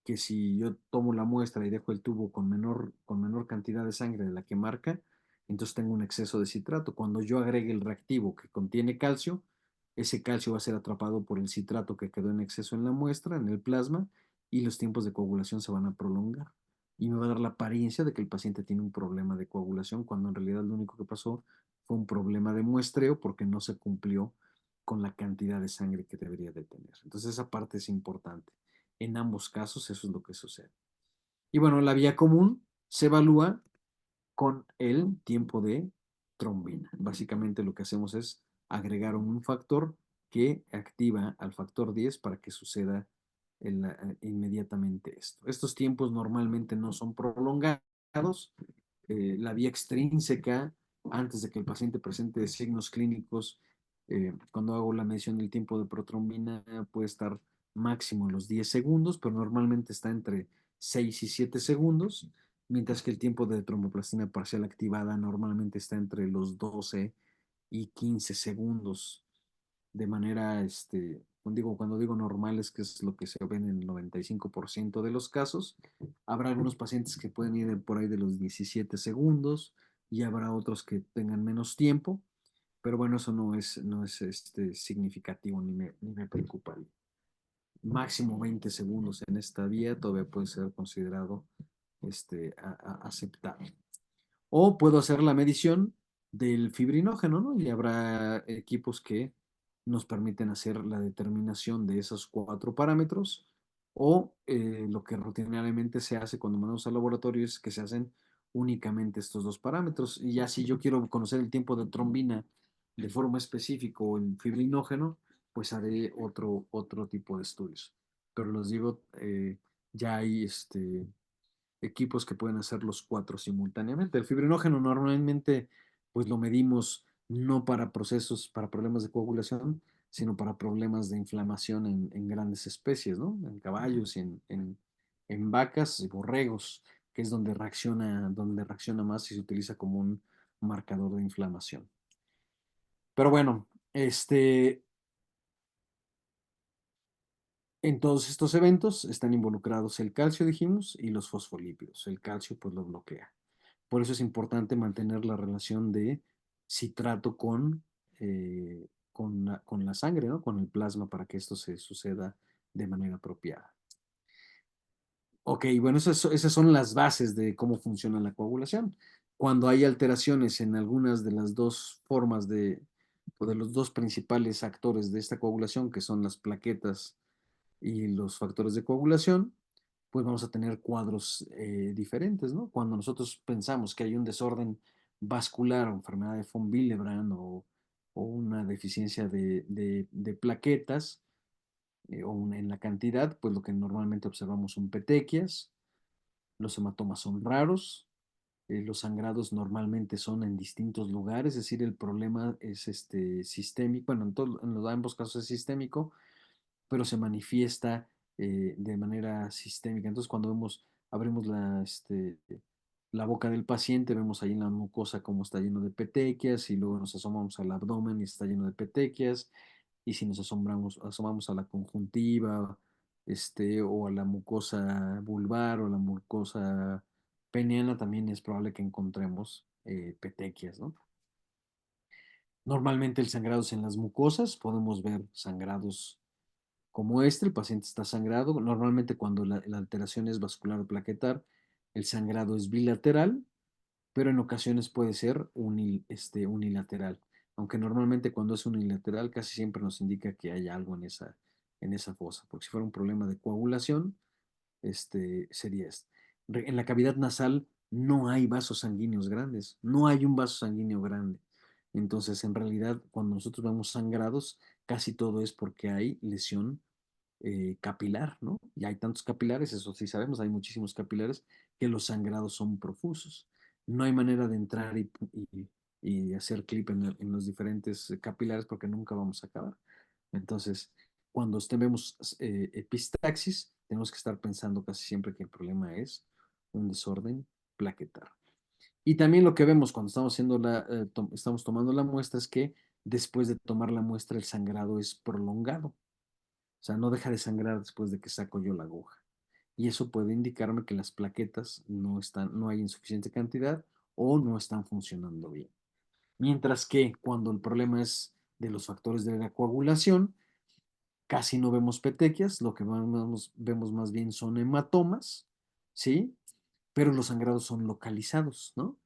que si yo tomo la muestra y dejo el tubo con menor cantidad de sangre de la que marca, entonces tengo un exceso de citrato. Cuando yo agregue el reactivo que contiene calcio, ese calcio va a ser atrapado por el citrato que quedó en exceso en la muestra, en el plasma, y los tiempos de coagulación se van a prolongar. Y me va a dar la apariencia de que el paciente tiene un problema de coagulación, cuando en realidad lo único que pasó fue un problema de muestreo porque no se cumplió con la cantidad de sangre que debería de tener. Entonces esa parte es importante. En ambos casos eso es lo que sucede. Y bueno, la vía común se evalúa con el tiempo de trombina. Básicamente lo que hacemos es agregar un factor que activa al factor 10 para que suceda inmediatamente esto. Estos tiempos normalmente no son prolongados. La vía extrínseca, antes de que el paciente presente signos clínicos, cuando hago la medición del tiempo de protrombina, puede estar máximo en los 10 segundos, pero normalmente está entre 6 y 7 segundos, mientras que el tiempo de tromboplastina parcial activada normalmente está entre los 12 y 15 segundos. De manera, cuando digo normal es que es lo que se ve en el 95% de los casos. Habrá algunos pacientes que pueden ir por ahí de los 17 segundos y habrá otros que tengan menos tiempo, pero bueno, eso no es significativo ni me preocupa. máximo 20 segundos en esta vía, todavía puede ser considerado aceptable. O puedo hacer la medición del fibrinógeno, ¿no? Y habrá equipos que nos permiten hacer la determinación de esos 4 parámetros. O lo que rutinariamente se hace cuando mandamos al laboratorio es que se hacen únicamente estos 2 parámetros. Y ya si yo quiero conocer el tiempo de trombina de forma específica o el fibrinógeno, pues haré otro tipo de estudios. Pero les digo, ya hay equipos que pueden hacer los 4 simultáneamente. El fibrinógeno normalmente pues lo medimos no para procesos, para problemas de coagulación, sino para problemas de inflamación en grandes especies, ¿no? En caballos y en vacas y borregos, que es donde reacciona más y se utiliza como un marcador de inflamación. Pero bueno, en todos estos eventos están involucrados el calcio, dijimos, y los fosfolípidos. El calcio pues lo bloquea. Por eso es importante mantener la relación de citrato con la sangre, ¿no? Con el plasma para que esto se suceda de manera apropiada. Ok, bueno, esas son las bases de cómo funciona la coagulación. Cuando hay alteraciones en algunas de las dos formas o de los dos principales actores de esta coagulación, que son las plaquetas y los factores de coagulación, pues vamos a tener cuadros diferentes, ¿no? Cuando nosotros pensamos que hay un desorden vascular o enfermedad de von Willebrand o una deficiencia de plaquetas en la cantidad, pues lo que normalmente observamos son petequias, los hematomas son raros, los sangrados normalmente son en distintos lugares, es decir, el problema es sistémico, bueno, en ambos casos es sistémico, pero se manifiesta de manera sistémica. Entonces, cuando abrimos la boca del paciente, vemos ahí en la mucosa cómo está lleno de petequias y luego nos asomamos al abdomen y está lleno de petequias. Y si nos asomamos a la conjuntiva, o a la mucosa vulvar o la mucosa peniana, también es probable que encontremos petequias, ¿no? Normalmente el sangrado es en las mucosas, podemos ver sangrados como el paciente está sangrado. Normalmente cuando la alteración es vascular o plaquetar, el sangrado es bilateral, pero en ocasiones puede ser unilateral. Aunque normalmente cuando es unilateral casi siempre nos indica que hay algo en esa fosa, porque si fuera un problema de coagulación, sería este. En la cavidad nasal no hay vasos sanguíneos grandes, no hay un vaso sanguíneo grande. Entonces, en realidad, cuando nosotros vemos sangrados, casi todo es porque hay lesión capilar, ¿no? Y hay tantos capilares, eso sí sabemos, hay muchísimos capilares, que los sangrados son profusos. No hay manera de entrar y hacer clip en los diferentes capilares porque nunca vamos a acabar. Entonces, cuando vemos epistaxis, tenemos que estar pensando casi siempre que el problema es un desorden plaquetar. Y también lo que vemos cuando estamos tomando la muestra es que después de tomar la muestra el sangrado es prolongado. O sea, no deja de sangrar después de que saco yo la aguja. Y eso puede indicarme que las plaquetas no hay en suficiente cantidad o no están funcionando bien. Mientras que cuando el problema es de los factores de la coagulación, casi no vemos petequias, lo que vemos más bien son hematomas, ¿sí? Pero los sangrados son localizados, ¿no?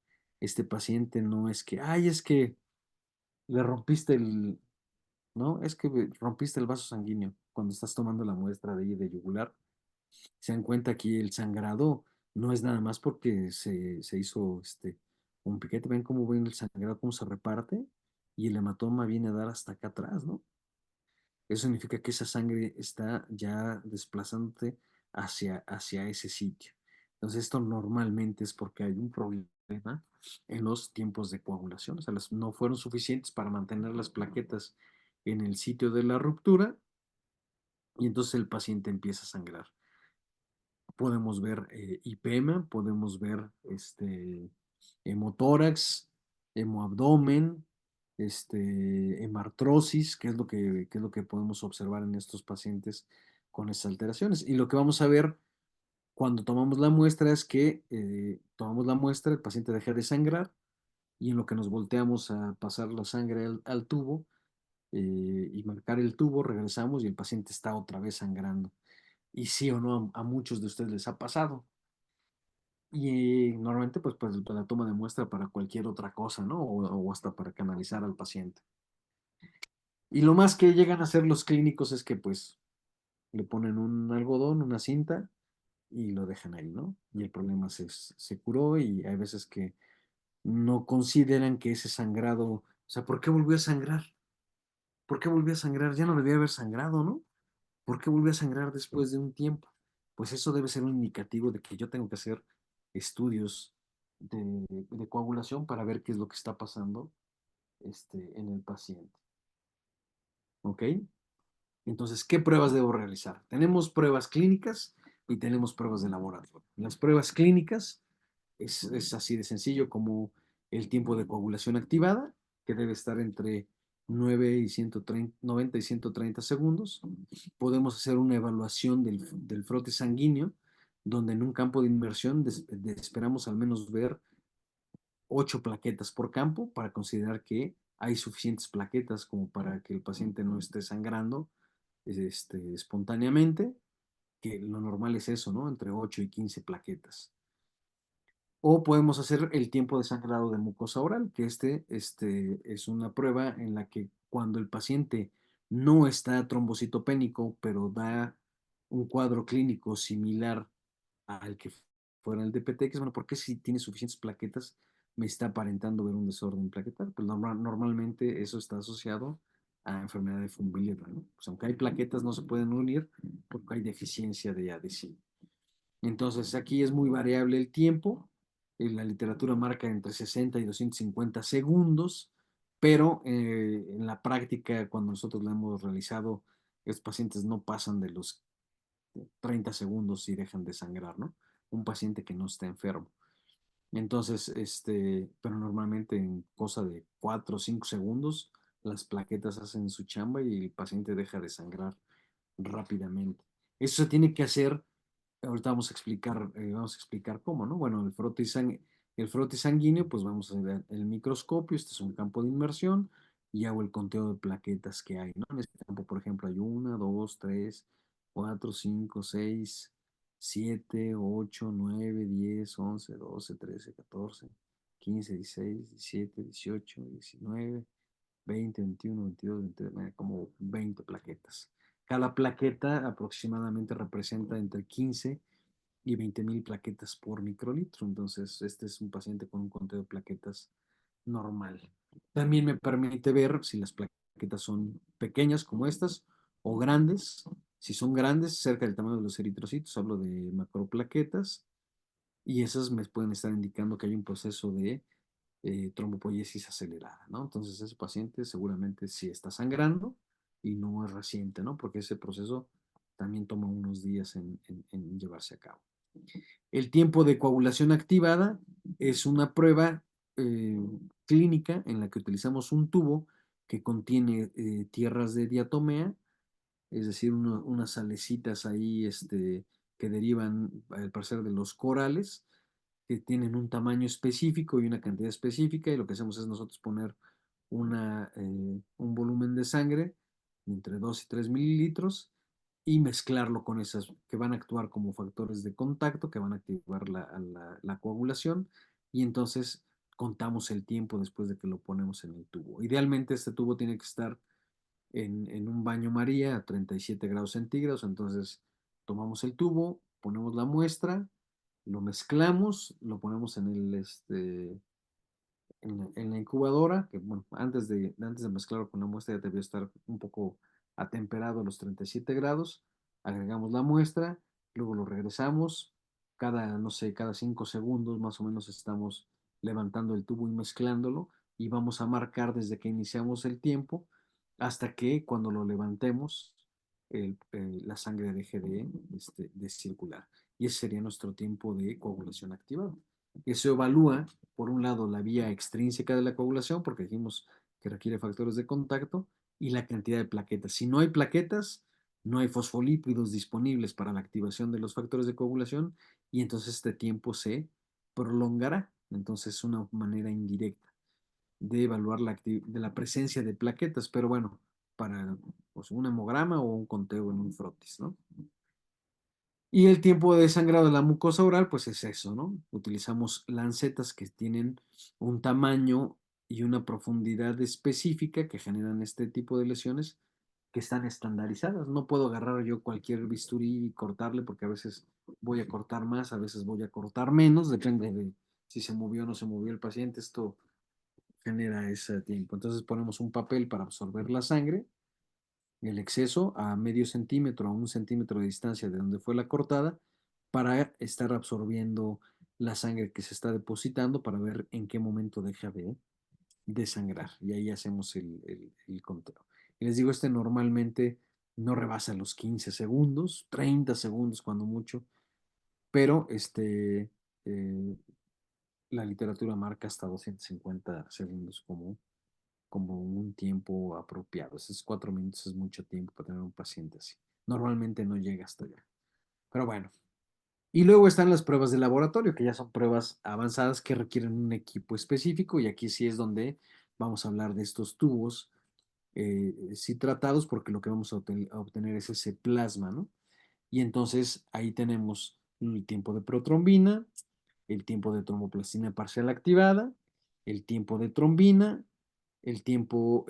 Este paciente no es que, ay, es que le rompiste ¿no? Es que rompiste el vaso sanguíneo cuando estás tomando la muestra de yugular. Se dan cuenta aquí el sangrado no es nada más porque se hizo un piquete. Ven el sangrado, cómo se reparte y el hematoma viene a dar hasta acá atrás, ¿no? Eso significa que esa sangre está ya desplazándote hacia ese sitio. Entonces, esto normalmente es porque hay un problema en los tiempos de coagulación. O sea, no fueron suficientes para mantener las plaquetas en el sitio de la ruptura y entonces el paciente empieza a sangrar. Podemos ver IPEMA, podemos ver hemotórax, hemoabdomen, hemartrosis, que es lo que podemos observar en estos pacientes con estas alteraciones. Y lo que vamos a ver cuando tomamos la muestra es que tomamos la muestra, el paciente deja de sangrar y en lo que nos volteamos a pasar la sangre al tubo, y marcar el tubo, regresamos y el paciente está otra vez sangrando. Y sí o no, a muchos de ustedes les ha pasado. Y normalmente pues la toma de muestra para cualquier otra cosa, ¿no? O hasta para canalizar al paciente. Y lo más que llegan a hacer los clínicos es que pues le ponen un algodón, una cinta y lo dejan ahí, ¿no? Y el problema se curó y hay veces que no consideran que ese sangrado, o sea, ¿por qué volvió a sangrar? ¿Por qué volvió a sangrar? Ya no debía haber sangrado, ¿no? ¿Por qué volvió a sangrar después de un tiempo? Pues eso debe ser un indicativo de que yo tengo que hacer estudios de coagulación para ver qué es lo que está pasando en el paciente. ¿Ok? Entonces, ¿qué pruebas debo realizar? Tenemos pruebas clínicas y tenemos pruebas de laboratorio. Las pruebas clínicas es así de sencillo como el tiempo de coagulación activada, que debe estar entre 9 y 130, 90 y 130 segundos. Podemos hacer una evaluación del frote sanguíneo, donde en un campo de inmersión esperamos al menos ver 8 plaquetas por campo para considerar que hay suficientes plaquetas como para que el paciente no esté sangrando espontáneamente, que lo normal es eso, ¿no? Entre 8 y 15 plaquetas. O podemos hacer el tiempo de sangrado de mucosa oral, que es una prueba en la que cuando el paciente no está trombocitopénico, pero da un cuadro clínico similar al que fuera el DPT, que es bueno, porque si tiene suficientes plaquetas, me está aparentando ver un desorden plaquetal. Pues normalmente eso está asociado a enfermedad de von Willebrand, ¿no? Pues aunque hay plaquetas, no se pueden unir porque hay deficiencia de adhesivo. Entonces, aquí es muy variable el tiempo. La literatura marca entre 60 y 250 segundos, pero en la práctica, cuando nosotros lo hemos realizado, los pacientes no pasan de los 30 segundos y dejan de sangrar, ¿no? Un paciente que no está enfermo. Entonces, pero normalmente en cosa de 4 o 5 segundos, las plaquetas hacen su chamba y el paciente deja de sangrar rápidamente. Eso se tiene que hacer, ahorita vamos a explicar cómo, ¿no? Bueno, el frote sanguíneo, pues vamos a ver el microscopio, este es un campo de inmersión, y hago el conteo de plaquetas que hay, ¿no? En este campo, por ejemplo, hay 1, 2, 3, 4, 5, 6, 7, 8, 9, 10, 11, 12, 13, 14, 15, 16, 17, 18, 19, 20, 21, 22, 23, como 20 plaquetas. Cada plaqueta aproximadamente representa entre 15 y 20,000 plaquetas por microlitro. Entonces, este es un paciente con un conteo de plaquetas normal. También me permite ver si las plaquetas son pequeñas como estas o grandes. Si son grandes, cerca del tamaño de los eritrocitos, hablo de macroplaquetas y esas me pueden estar indicando que hay un proceso de trombopoiesis acelerada, ¿no? Entonces ese paciente seguramente sí está sangrando y no es reciente, ¿no? Porque ese proceso también toma unos días en llevarse a cabo. El tiempo de coagulación activada es una prueba clínica en la que utilizamos un tubo que contiene tierras de diatomea, es decir, unas salecitas ahí que derivan, al parecer, de los corales, que tienen un tamaño específico y una cantidad específica, y lo que hacemos es nosotros poner un volumen de sangre entre 2 y 3 mililitros y mezclarlo con esas que van a actuar como factores de contacto, que van a activar la coagulación, y entonces contamos el tiempo después de que lo ponemos en el tubo. Idealmente este tubo tiene que estar en un baño María a 37 grados centígrados. Entonces tomamos el tubo, ponemos la muestra, lo mezclamos, lo ponemos en la incubadora, que bueno, antes de mezclarlo con la muestra ya debe estar un poco atemperado a los 37 grados. Agregamos la muestra, luego lo regresamos. No sé, cada 5 segundos más o menos estamos levantando el tubo y mezclándolo, y vamos a marcar desde que iniciamos el tiempo hasta que cuando lo levantemos la sangre deje de circular. Y ese sería nuestro tiempo de coagulación activado. Eso evalúa, por un lado, la vía extrínseca de la coagulación, porque dijimos que requiere factores de contacto, y la cantidad de plaquetas. Si no hay plaquetas, no hay fosfolípidos disponibles para la activación de los factores de coagulación, y entonces este tiempo se prolongará. Entonces es una manera indirecta de evaluar de la presencia de plaquetas. Pero bueno, para pues, un hemograma o un conteo en un frotis, ¿no? Y el tiempo de sangrado de la mucosa oral, pues es eso, ¿no? Utilizamos lancetas que tienen un tamaño y una profundidad específica que generan este tipo de lesiones que están estandarizadas. No puedo agarrar yo cualquier bisturí y cortarle porque a veces voy a cortar más, a veces voy a cortar menos, depende de si se movió o no se movió el paciente. Esto genera ese tiempo. Entonces ponemos un papel para absorber la sangre, el exceso a medio centímetro a 1 centímetro de distancia de donde fue la cortada para estar absorbiendo la sangre que se está depositando para ver en qué momento deja de sangrar. Y ahí hacemos el conteo. Y les digo, este normalmente no rebasa los 15 segundos, 30 segundos cuando mucho, pero la literatura marca hasta 250 segundos como un tiempo apropiado. Esos 4 minutos es mucho tiempo para tener un paciente así. Normalmente no llega hasta allá. Pero bueno. Y luego están las pruebas de laboratorio, que ya son pruebas avanzadas que requieren un equipo específico. Y aquí sí es donde vamos a hablar de estos tubos sí tratados, porque lo que vamos a obtener es ese plasma, ¿no? Y entonces ahí tenemos el tiempo de protrombina, el tiempo de tromboplastina parcial activada, el tiempo de trombina, el tiempo,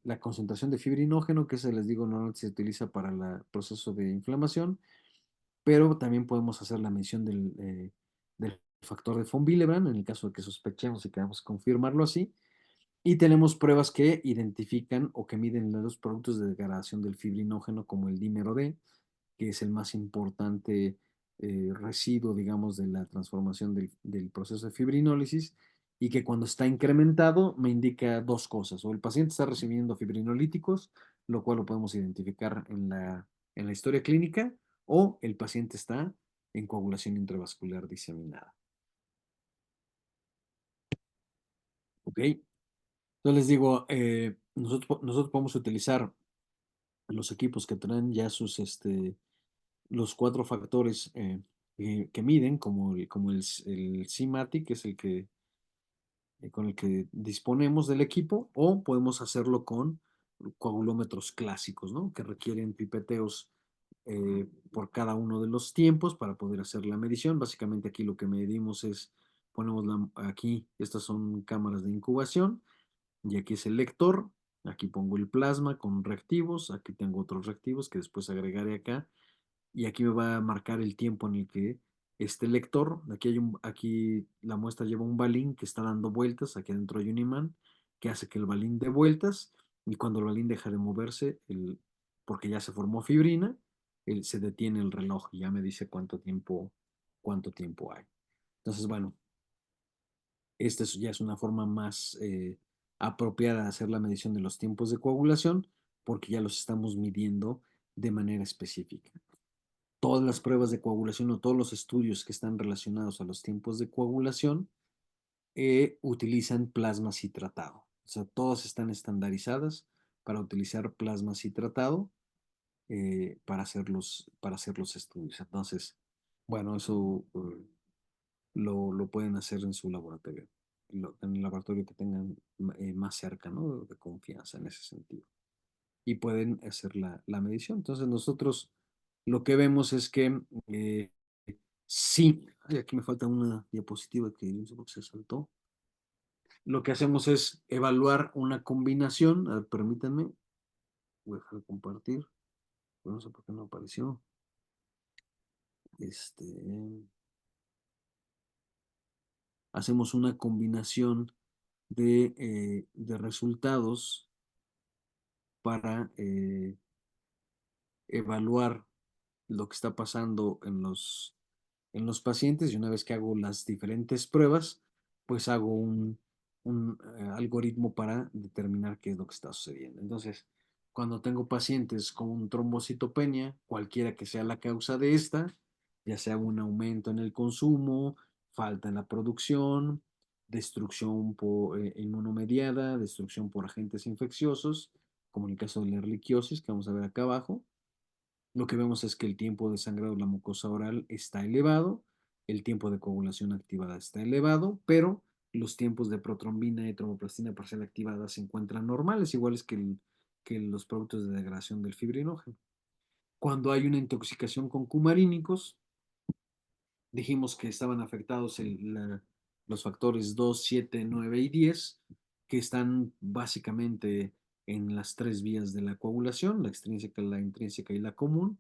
la concentración de fibrinógeno, que se les digo normalmente se utiliza para el proceso de inflamación, pero también podemos hacer la medición del factor de von Willebrand, en el caso de que sospechemos y queramos confirmarlo así, y tenemos pruebas que identifican o que miden los productos de degradación del fibrinógeno como el dímero D, que es el más importante residuo, digamos, de la transformación del proceso de fibrinólisis y que cuando está incrementado me indica dos cosas, o el paciente está recibiendo fibrinolíticos, lo cual lo podemos identificar en la historia clínica, o el paciente está en coagulación intravascular diseminada. ¿Ok? Entonces les digo, nosotros podemos utilizar los equipos que traen ya los 4 factores que miden, como el CMATI, que es con el que disponemos del equipo, o podemos hacerlo con coagulómetros clásicos, ¿no? Que requieren pipeteos por cada uno de los tiempos para poder hacer la medición. Básicamente aquí lo que medimos es, aquí, estas son cámaras de incubación, y aquí es el lector, aquí pongo el plasma con reactivos, aquí tengo otros reactivos que después agregaré acá, y aquí me va a marcar el tiempo en el que este lector, aquí la muestra lleva un balín que está dando vueltas, aquí adentro hay un imán que hace que el balín dé vueltas, y cuando el balín deja de moverse, porque ya se formó fibrina, se detiene el reloj y ya me dice cuánto tiempo hay. Entonces, bueno, esta ya es una forma más apropiada de hacer la medición de los tiempos de coagulación, porque ya los estamos midiendo de manera específica. Todas las pruebas de coagulación o todos los estudios que están relacionados a los tiempos de coagulación utilizan plasma citratado. O sea, todas están estandarizadas para utilizar plasma citratado para hacer los estudios. Entonces, bueno, eso lo pueden hacer en su laboratorio, en el laboratorio que tengan más cerca, ¿no? De confianza en ese sentido. Y pueden hacer la medición. Entonces, nosotros lo que vemos es que sí, ay, aquí me falta una diapositiva que no sé por qué se saltó. Lo que hacemos es evaluar una combinación. A ver, permítanme, voy a dejar de compartir. No sé por qué no apareció. Hacemos una combinación de resultados para evaluar lo que está pasando en los pacientes, y una vez que hago las diferentes pruebas, pues hago un algoritmo para determinar qué es lo que está sucediendo. Entonces, cuando tengo pacientes con trombocitopenia, cualquiera que sea la causa de esta, ya sea un aumento en el consumo, falta en la producción, destrucción por inmunomediada, destrucción por agentes infecciosos, como en el caso de la erliquiosis que vamos a ver acá abajo, lo que vemos es que el tiempo de sangrado de la mucosa oral está elevado, el tiempo de coagulación activada está elevado, pero los tiempos de protrombina y tromboplastina parcial activada se encuentran normales, iguales que que los productos de degradación del fibrinógeno. Cuando hay una intoxicación con cumarínicos, dijimos que estaban afectados los factores 2, 7, 9 y 10, que están básicamente en las tres vías de la coagulación, la extrínseca, la intrínseca y la común,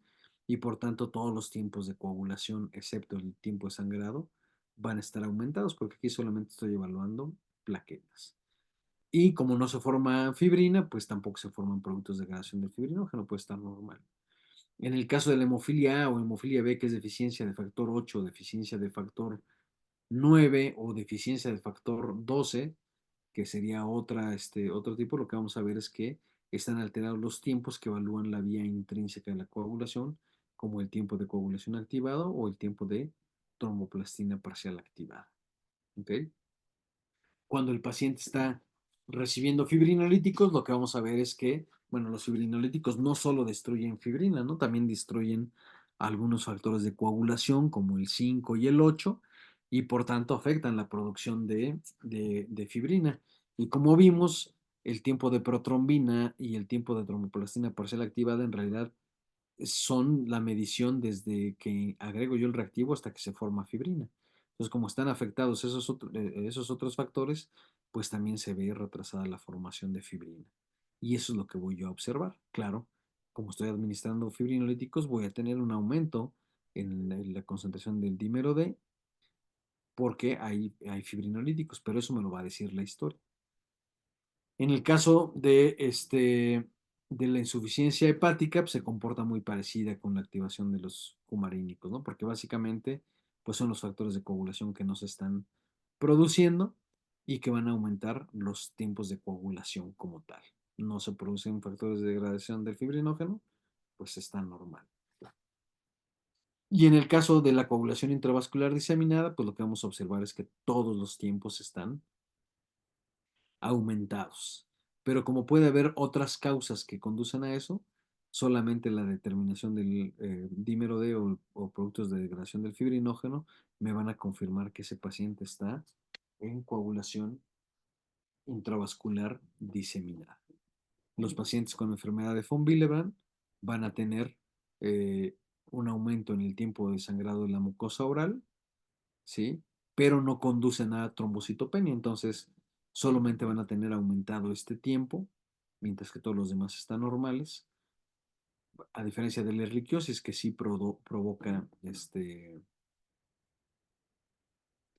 y por tanto todos los tiempos de coagulación, excepto el tiempo de sangrado, van a estar aumentados, porque aquí solamente estoy evaluando plaquetas. Y como no se forma fibrina, pues tampoco se forman productos de degradación del fibrinógeno, puede estar normal. En el caso de la hemofilia A o hemofilia B, que es deficiencia de factor 8, deficiencia de factor 9 o deficiencia de factor 12, que sería otro tipo, lo que vamos a ver es que están alterados los tiempos que evalúan la vía intrínseca de la coagulación, como el tiempo de coagulación activado o el tiempo de tromboplastina parcial activada. ¿Ok? Cuando el paciente está recibiendo fibrinolíticos, lo que vamos a ver es que, bueno, los fibrinolíticos no solo destruyen fibrina, ¿no? También destruyen algunos factores de coagulación como el 5 y el 8 y por tanto afectan la producción de fibrina. Y como vimos, el tiempo de protrombina y el tiempo de tromboplastina parcial activada en realidad son la medición desde que agrego yo el reactivo hasta que se forma fibrina. Entonces, como están afectados esos otros factores, pues también se ve retrasada la formación de fibrina. Y eso es lo que voy yo a observar. Claro, como estoy administrando fibrinolíticos, voy a tener un aumento en la concentración del dímero D porque hay fibrinolíticos, pero eso me lo va a decir la historia. En el caso de la insuficiencia hepática, pues, se comporta muy parecida con la activación de los cumarínicos, ¿no? Porque básicamente, pues son los factores de coagulación que no se están produciendo y que van a aumentar los tiempos de coagulación como tal. No se producen factores de degradación del fibrinógeno, pues está normal. Y en el caso de la coagulación intravascular diseminada, pues lo que vamos a observar es que todos los tiempos están aumentados. Pero como puede haber otras causas que conducen a eso, solamente la determinación del dímero D o productos de degradación del fibrinógeno me van a confirmar que ese paciente está en coagulación intravascular diseminada. Los pacientes con enfermedad de von Willebrand van a tener eh, un aumento en el tiempo de sangrado de la mucosa oral, ¿sí? Pero no conducen a trombocitopenia, entonces solamente van a tener aumentado este tiempo, mientras que todos los demás están normales, a diferencia de la erliquiosis que sí provoca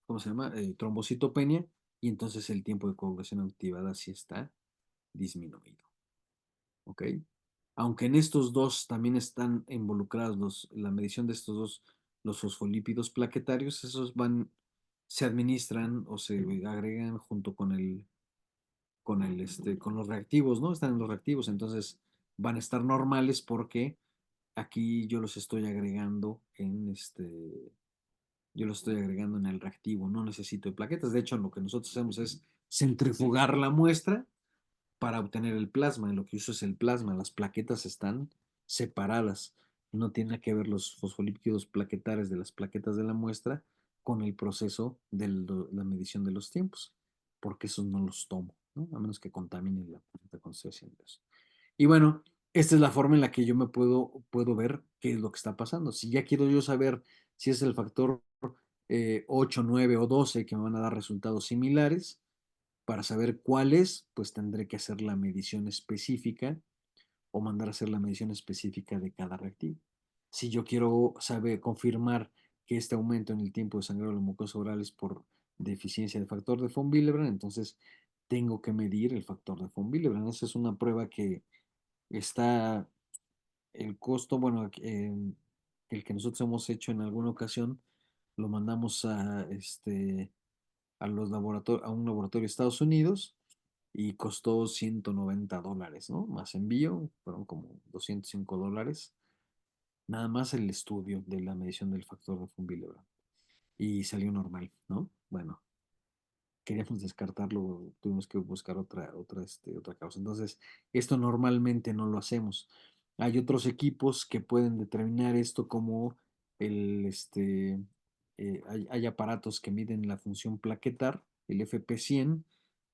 ¿cómo se llama? Trombocitopenia, y entonces el tiempo de coagulación activada sí está disminuido, ¿ok? Aunque en estos dos también están involucrados la medición de estos dos, los fosfolípidos plaquetarios, esos se administran o se agregan junto con los reactivos, ¿no? Están en los reactivos, entonces van a estar normales porque aquí yo los estoy agregando en el reactivo, no necesito de plaquetas. De hecho, lo que nosotros hacemos es centrifugar la muestra para obtener el plasma. Lo que uso es el plasma. Las plaquetas están separadas. No tiene que ver los fosfolípidos plaquetares de las plaquetas de la muestra con el proceso de la medición de los tiempos, porque esos no los tomo, ¿no? A menos que contaminen la planta cuando estoy haciendo eso. Y bueno, esta es la forma en la que yo puedo ver qué es lo que está pasando. Si ya quiero yo saber si es el factor 8, 9 o 12 que me van a dar resultados similares, para saber cuál es, pues tendré que hacer la medición específica o mandar a hacer la medición específica de cada reactivo. Si yo quiero confirmar que este aumento en el tiempo de sangrado de la mucosa oral es por deficiencia de factor de von Willebrand, entonces tengo que medir el factor de von Willebrand. Esa es una prueba que está, el costo, bueno, el que nosotros hemos hecho en alguna ocasión, lo mandamos a un laboratorio de Estados Unidos y costó $190, ¿no? Más envío, fueron como $205. Nada más el estudio de la medición del factor de von Willebrand. Y salió normal, ¿no? Bueno, queríamos descartarlo, tuvimos que buscar otra causa. Entonces, esto normalmente no lo hacemos. Hay otros equipos que pueden determinar esto como hay aparatos que miden la función plaquetar, el FP100,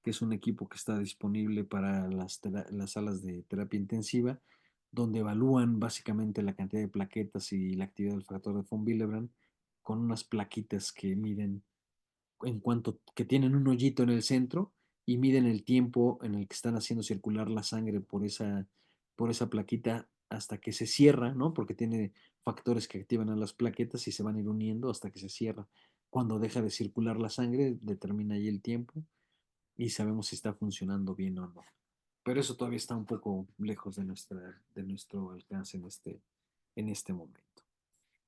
que es un equipo que está disponible para las salas de terapia intensiva, donde evalúan básicamente la cantidad de plaquetas y la actividad del factor de von Willebrand con unas plaquitas que miden en cuanto que tienen un hoyito en el centro y miden el tiempo en el que están haciendo circular la sangre por esa plaquita hasta que se cierra, ¿no? Porque tiene factores que activan a las plaquetas y se van a ir uniendo hasta que se cierra. Cuando deja de circular la sangre, determina ahí el tiempo y sabemos si está funcionando bien o no. Pero eso todavía está un poco lejos de nuestro alcance en este momento.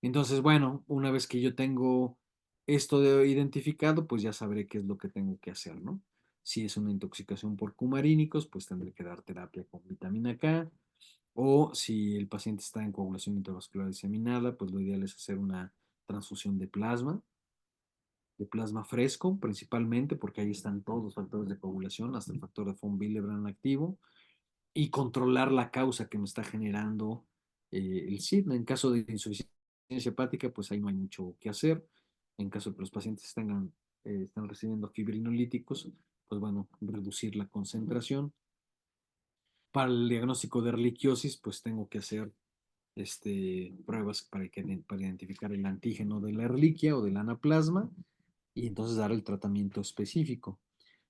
Entonces, bueno, una vez que yo tengo esto identificado, pues ya sabré qué es lo que tengo que hacer, ¿no? Si es una intoxicación por cumarínicos, pues tendré que dar terapia con vitamina K. O si el paciente está en coagulación intravascular diseminada, pues lo ideal es hacer una transfusión de plasma fresco, principalmente, porque ahí están todos los factores de coagulación, hasta el factor de von Willebrand activo, y controlar la causa que me está generando el SIDA. En caso de insuficiencia hepática, pues ahí no hay mucho que hacer. En caso de que los pacientes están recibiendo fibrinolíticos, pues bueno, reducir la concentración. Para el diagnóstico de erliquiosis, pues tengo que hacer pruebas para identificar el antígeno de la erliquia o del anaplasma y entonces dar el tratamiento específico.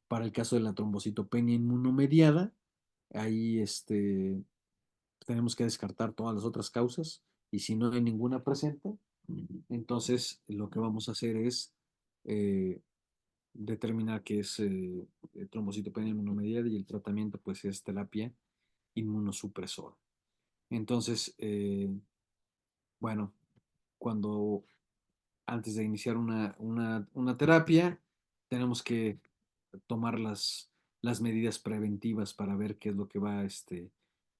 Para el caso de la trombocitopenia inmunomediada, ahí tenemos que descartar todas las otras causas y si no hay ninguna presente, entonces lo que vamos a hacer es eh, determinar que es trombocitopenia inmunomediada y el tratamiento pues es terapia inmunosupresora. Entonces, bueno, cuando antes de iniciar una terapia, tenemos que tomar las medidas preventivas para ver qué es lo que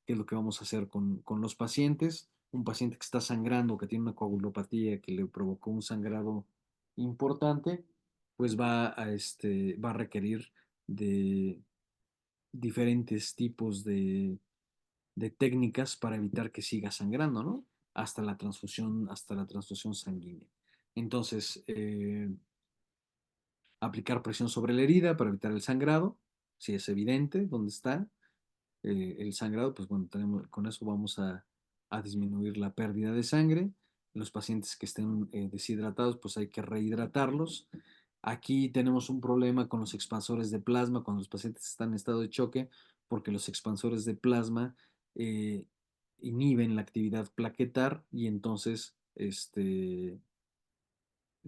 qué es lo que vamos a hacer con los pacientes. Un paciente que está sangrando, que tiene una coagulopatía que le provocó un sangrado importante, pues va a requerir de diferentes tipos de técnicas para evitar que siga sangrando, ¿no? Hasta la transfusión sanguínea. Entonces, aplicar presión sobre la herida para evitar el sangrado, si es evidente dónde está el sangrado, pues bueno, con eso vamos a disminuir la pérdida de sangre. Los pacientes que estén deshidratados, pues hay que rehidratarlos. Aquí tenemos un problema con los expansores de plasma cuando los pacientes están en estado de choque, porque los expansores de plasma eh, inhiben la actividad plaquetar y entonces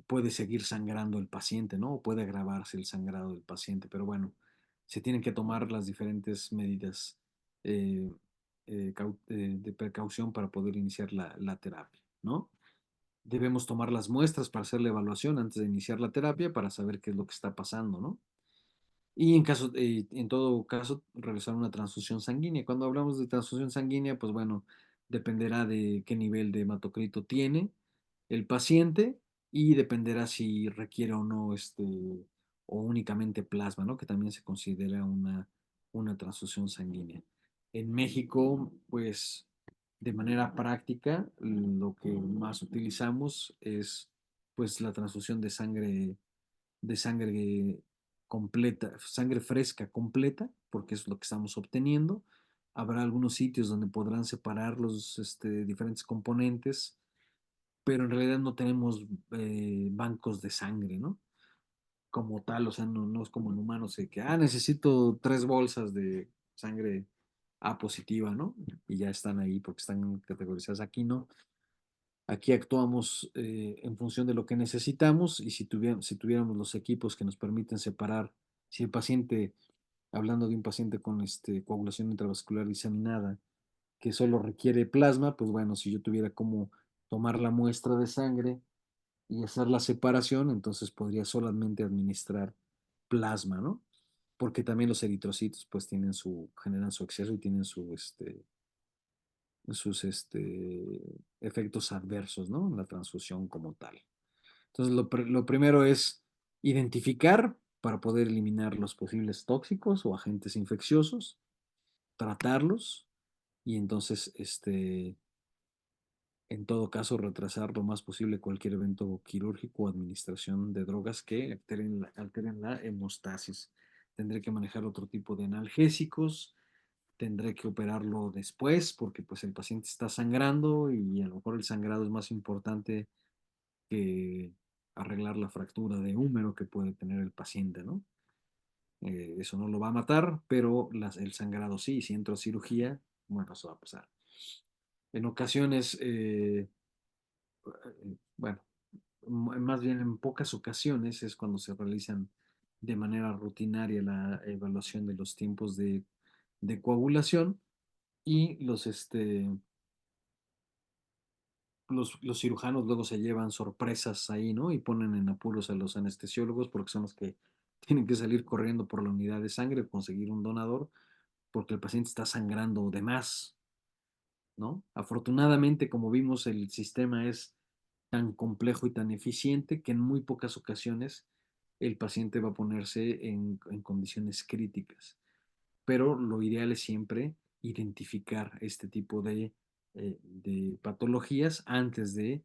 puede seguir sangrando el paciente, ¿no? O puede agravarse el sangrado del paciente, pero bueno, se tienen que tomar las diferentes medidas eh, de precaución para poder iniciar la terapia, ¿no? Debemos tomar las muestras para hacer la evaluación antes de iniciar la terapia para saber qué es lo que está pasando, ¿no? Y en todo caso, realizar una transfusión sanguínea. Cuando hablamos de transfusión sanguínea, pues bueno, dependerá de qué nivel de hematocrito tiene el paciente y dependerá si requiere o no o únicamente plasma, ¿no? Que también se considera una transfusión sanguínea. En México, pues de manera práctica, lo que más utilizamos es pues la transfusión de sangre completa, sangre fresca completa, porque es lo que estamos obteniendo. Habrá algunos sitios donde podrán separar los diferentes componentes, pero en realidad no tenemos bancos de sangre, ¿no? Como tal, o sea, no es como en humanos, de que, necesito 3 bolsas de sangre A positiva, ¿no? Y ya están ahí porque están categorizadas. Aquí no. Aquí actuamos en función de lo que necesitamos y si tuviéramos los equipos que nos permiten separar, si el paciente, hablando de un paciente con coagulación intravascular diseminada, que solo requiere plasma, pues bueno, si yo tuviera como tomar la muestra de sangre y hacer la separación, entonces podría solamente administrar plasma, ¿no? Porque también los eritrocitos pues generan su exceso y tienen sus efectos adversos, ¿no? La transfusión como tal. Entonces, lo primero es identificar para poder eliminar los posibles tóxicos o agentes infecciosos, tratarlos y entonces, en todo caso, retrasar lo más posible cualquier evento quirúrgico o administración de drogas que alteren la hemostasis tendré que manejar otro tipo de analgésicos, tendré que operarlo después porque pues el paciente está sangrando y a lo mejor el sangrado es más importante que arreglar la fractura de húmero que puede tener el paciente, ¿no? Eso no lo va a matar, pero el sangrado sí, si entro a cirugía, bueno, eso va a pasar. En ocasiones, bueno, más bien en pocas ocasiones es cuando se realizan de manera rutinaria la evaluación de los tiempos de coagulación y los cirujanos luego se llevan sorpresas ahí, ¿no? Y ponen en apuros a los anestesiólogos porque son los que tienen que salir corriendo por la unidad de sangre o conseguir un donador porque el paciente está sangrando de más, ¿no? Afortunadamente, como vimos, el sistema es tan complejo y tan eficiente que en muy pocas ocasiones el paciente va a ponerse en condiciones críticas. Pero lo ideal es siempre identificar este tipo de patologías antes de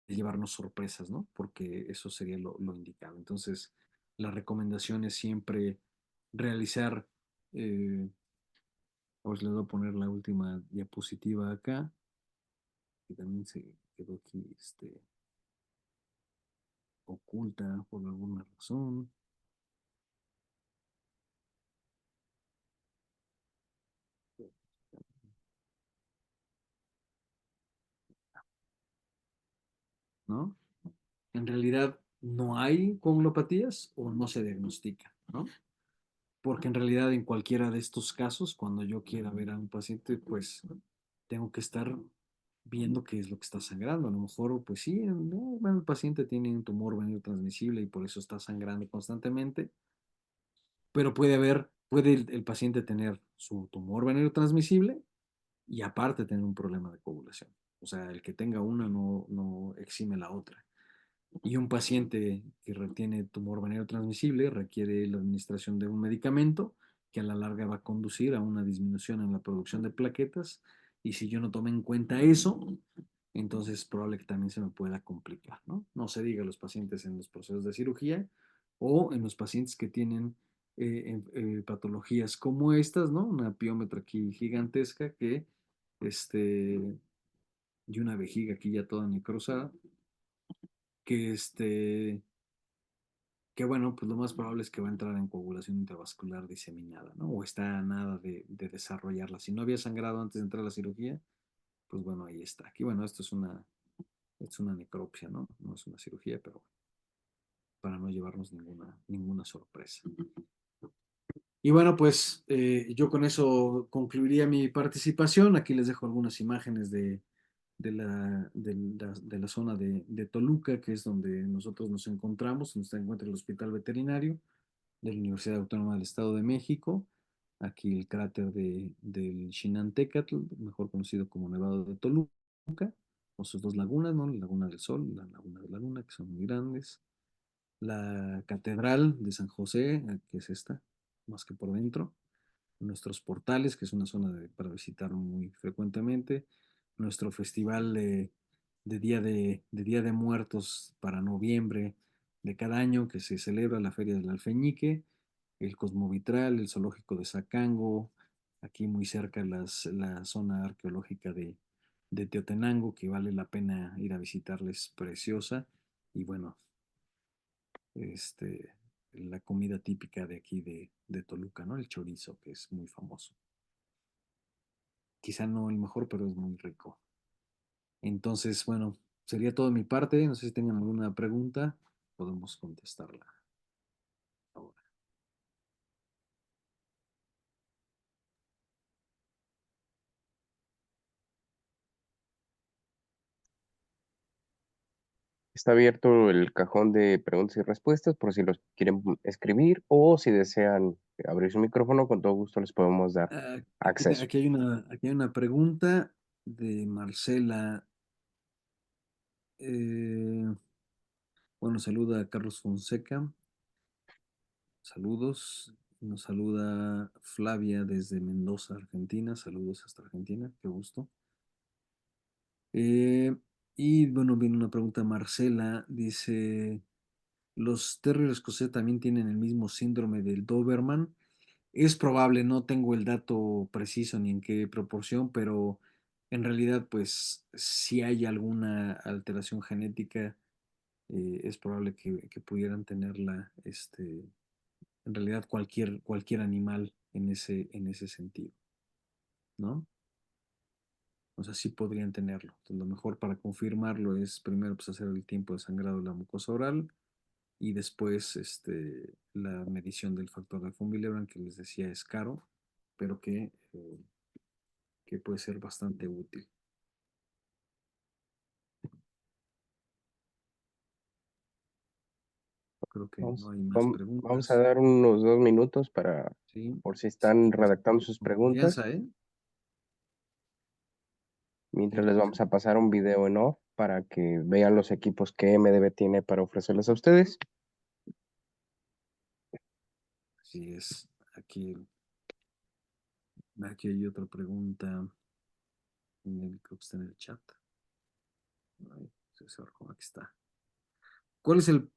llevarnos sorpresas, ¿no? Porque eso sería lo indicado. Entonces, la recomendación es siempre realizar, os les voy a poner la última diapositiva acá, que también se quedó aquí oculta por alguna razón. ¿No? En realidad no hay coagulopatías o no se diagnostica, ¿no? Porque en realidad en cualquiera de estos casos, cuando yo quiera ver a un paciente, pues tengo que estar viendo qué es lo que está sangrando. A lo mejor, pues sí, no, bueno, el paciente tiene un tumor venoso transmisible y por eso está sangrando constantemente, pero puede el paciente tener su tumor venoso transmisible y aparte tener un problema de coagulación. O sea, el que tenga una no exime la otra. Y un paciente que tiene tumor venérea transmisible requiere la administración de un medicamento que a la larga va a conducir a una disminución en la producción de plaquetas. Y si yo no tomo en cuenta eso, entonces es probable que también se me pueda complicar, ¿no? No se diga a los pacientes en los procesos de cirugía o en los pacientes que tienen patologías como estas, ¿no? Una piómetra aquí gigantesca y una vejiga aquí ya toda necrosada, que que bueno, pues lo más probable es que va a entrar en coagulación intravascular diseminada, ¿no? O está a nada de desarrollarla. Si no había sangrado antes de entrar a la cirugía, pues bueno, ahí está. Aquí, bueno, es una necropsia, ¿no? No es una cirugía, pero para no llevarnos ninguna sorpresa. Y bueno, pues yo con eso concluiría mi participación. Aquí les dejo algunas imágenes de la zona de Toluca, que es donde nosotros nos encontramos, donde se encuentra el Hospital Veterinario de la Universidad Autónoma del Estado de México. Aquí el cráter del Xinantécatl, mejor conocido como Nevado de Toluca, con sus dos lagunas, ¿no? La Laguna del Sol y la Laguna de la Luna, que son muy grandes. La Catedral de San José, que es esta, más que por dentro. Nuestros portales, que es una zona para visitar muy frecuentemente. Nuestro festival de Día de Muertos para noviembre de cada año, que se celebra la Feria del Alfeñique, el Cosmovitral, el Zoológico de Zacango, aquí muy cerca la zona arqueológica de Teotenango, que vale la pena ir a visitarles, preciosa. Y bueno, este, la comida típica de aquí de Toluca, ¿no? El chorizo, que es muy famoso. Quizá no el mejor, pero es muy rico. Entonces, bueno, sería todo de mi parte. No sé si tengan alguna pregunta, podemos contestarla ahora.
Está abierto el cajón de preguntas y respuestas por si los quieren escribir o si desean abrir su micrófono, con todo gusto les podemos dar
Ah,
acceso.
aquí hay una pregunta de Marcela. Eh, bueno, saluda a Carlos Fonseca. Saludos. Nos saluda Flavia desde Mendoza, Argentina. Saludos hasta Argentina. Qué gusto. Eh, y bueno, viene una pregunta, Marcela dice, Los terrier escocés también tienen el mismo síndrome del Doberman. Es probable, no tengo el dato preciso ni en qué proporción, pero en realidad, pues, si hay alguna alteración genética, es probable que pudieran tenerla, en realidad cualquier animal en ese sentido, ¿no? O sea, sí podrían tenerlo. Entonces, lo mejor para confirmarlo es primero pues, hacer el tiempo de sangrado de la mucosa oral y después la medición del factor de von Willebrand, que les decía es caro, pero que puede ser bastante útil. Creo que no hay más
Vamos a
preguntas.
dar unos 2 minutos
Sí,
por si
si
están
quieres,
redactando sus
con
preguntas,
confianza, ¿eh?
mientras les
Mientras
vamos a pasar un video en off para que vean los equipos que MDB tiene para ofrecerles a ustedes.
así es. Aquí hay otra pregunta. Creo que está en el chat. Ay, aquí está. ¿Cuál es el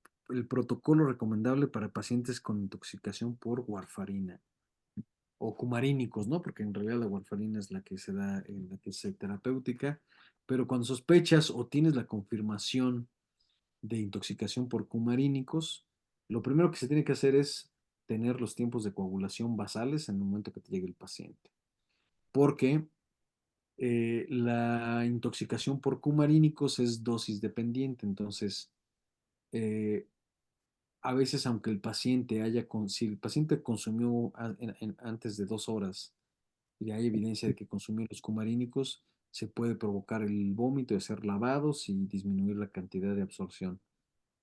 protocolo recomendable para pacientes con intoxicación por warfarina? O cumarínicos, ¿no? Porque en realidad la warfarina es la que se da, la que es terapéutica, pero cuando sospechas o tienes la confirmación de intoxicación por cumarínicos, lo primero que se tiene que hacer es tener los tiempos de coagulación basales en el momento que te llegue el paciente, porque la intoxicación por cumarínicos es dosis dependiente, entonces eh, a veces aunque el paciente si el paciente consumió antes de 2 horas y hay evidencia de que consumir los cumarínicos se puede provocar el vómito de ser lavados y disminuir la cantidad de absorción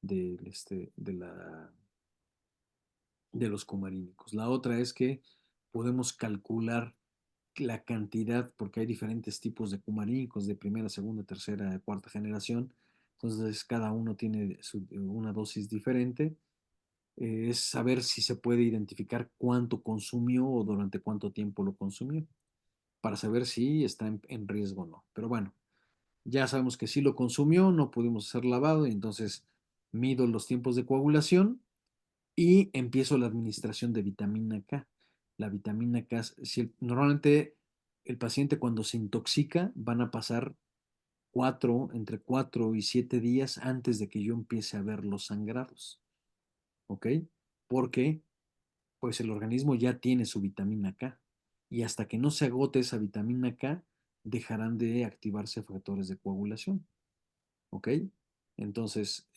de los cumarínicos. La otra es que podemos calcular la cantidad, porque hay diferentes tipos de cumarínicos de primera, segunda, tercera, cuarta generación. Entonces, cada uno tiene una dosis diferente. Es saber si se puede identificar cuánto consumió o durante cuánto tiempo lo consumió, para saber si está en riesgo o no. Pero bueno, ya sabemos que si lo consumió, no pudimos hacer lavado y entonces mido los tiempos de coagulación y empiezo la administración de vitamina K. La vitamina K, normalmente el paciente cuando se intoxica van a pasar entre 4 y 7 días antes de que yo empiece a ver los sangrados, ¿ok? Porque pues el organismo ya tiene su vitamina K y hasta que no se agote esa vitamina K dejarán de activarse factores de coagulación, ¿ok? Entonces,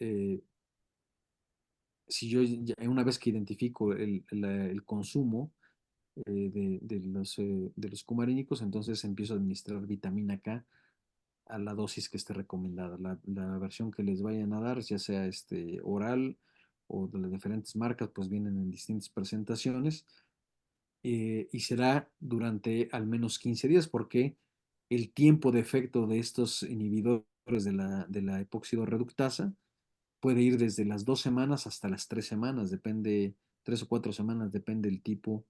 si yo una vez que identifico el consumo de los cumarínicos, entonces empiezo a administrar vitamina K a la dosis que esté recomendada. La versión que les vayan a dar, ya sea oral o de las diferentes marcas, pues vienen en distintas presentaciones y será durante al menos 15 días porque el tiempo de efecto de estos inhibidores de la epóxido reductasa puede ir desde las 2 semanas hasta las 3 semanas, 3 o 4 semanas, depende del tipo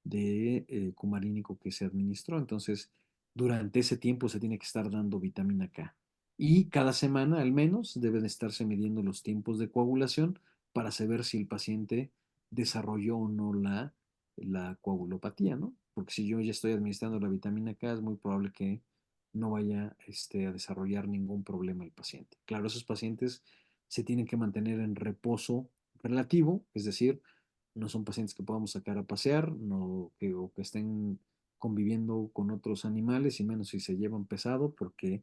de cumarínico que se administró. Entonces, durante ese tiempo se tiene que estar dando vitamina K. Y cada semana al menos deben estarse midiendo los tiempos de coagulación para saber si el paciente desarrolló o no la coagulopatía, ¿no? Porque si yo ya estoy administrando la vitamina K, es muy probable que no vaya a desarrollar ningún problema el paciente. Claro, esos pacientes se tienen que mantener en reposo relativo, es decir, no son pacientes que podamos sacar a pasear, o que estén conviviendo con otros animales, y menos si se llevan pesado, porque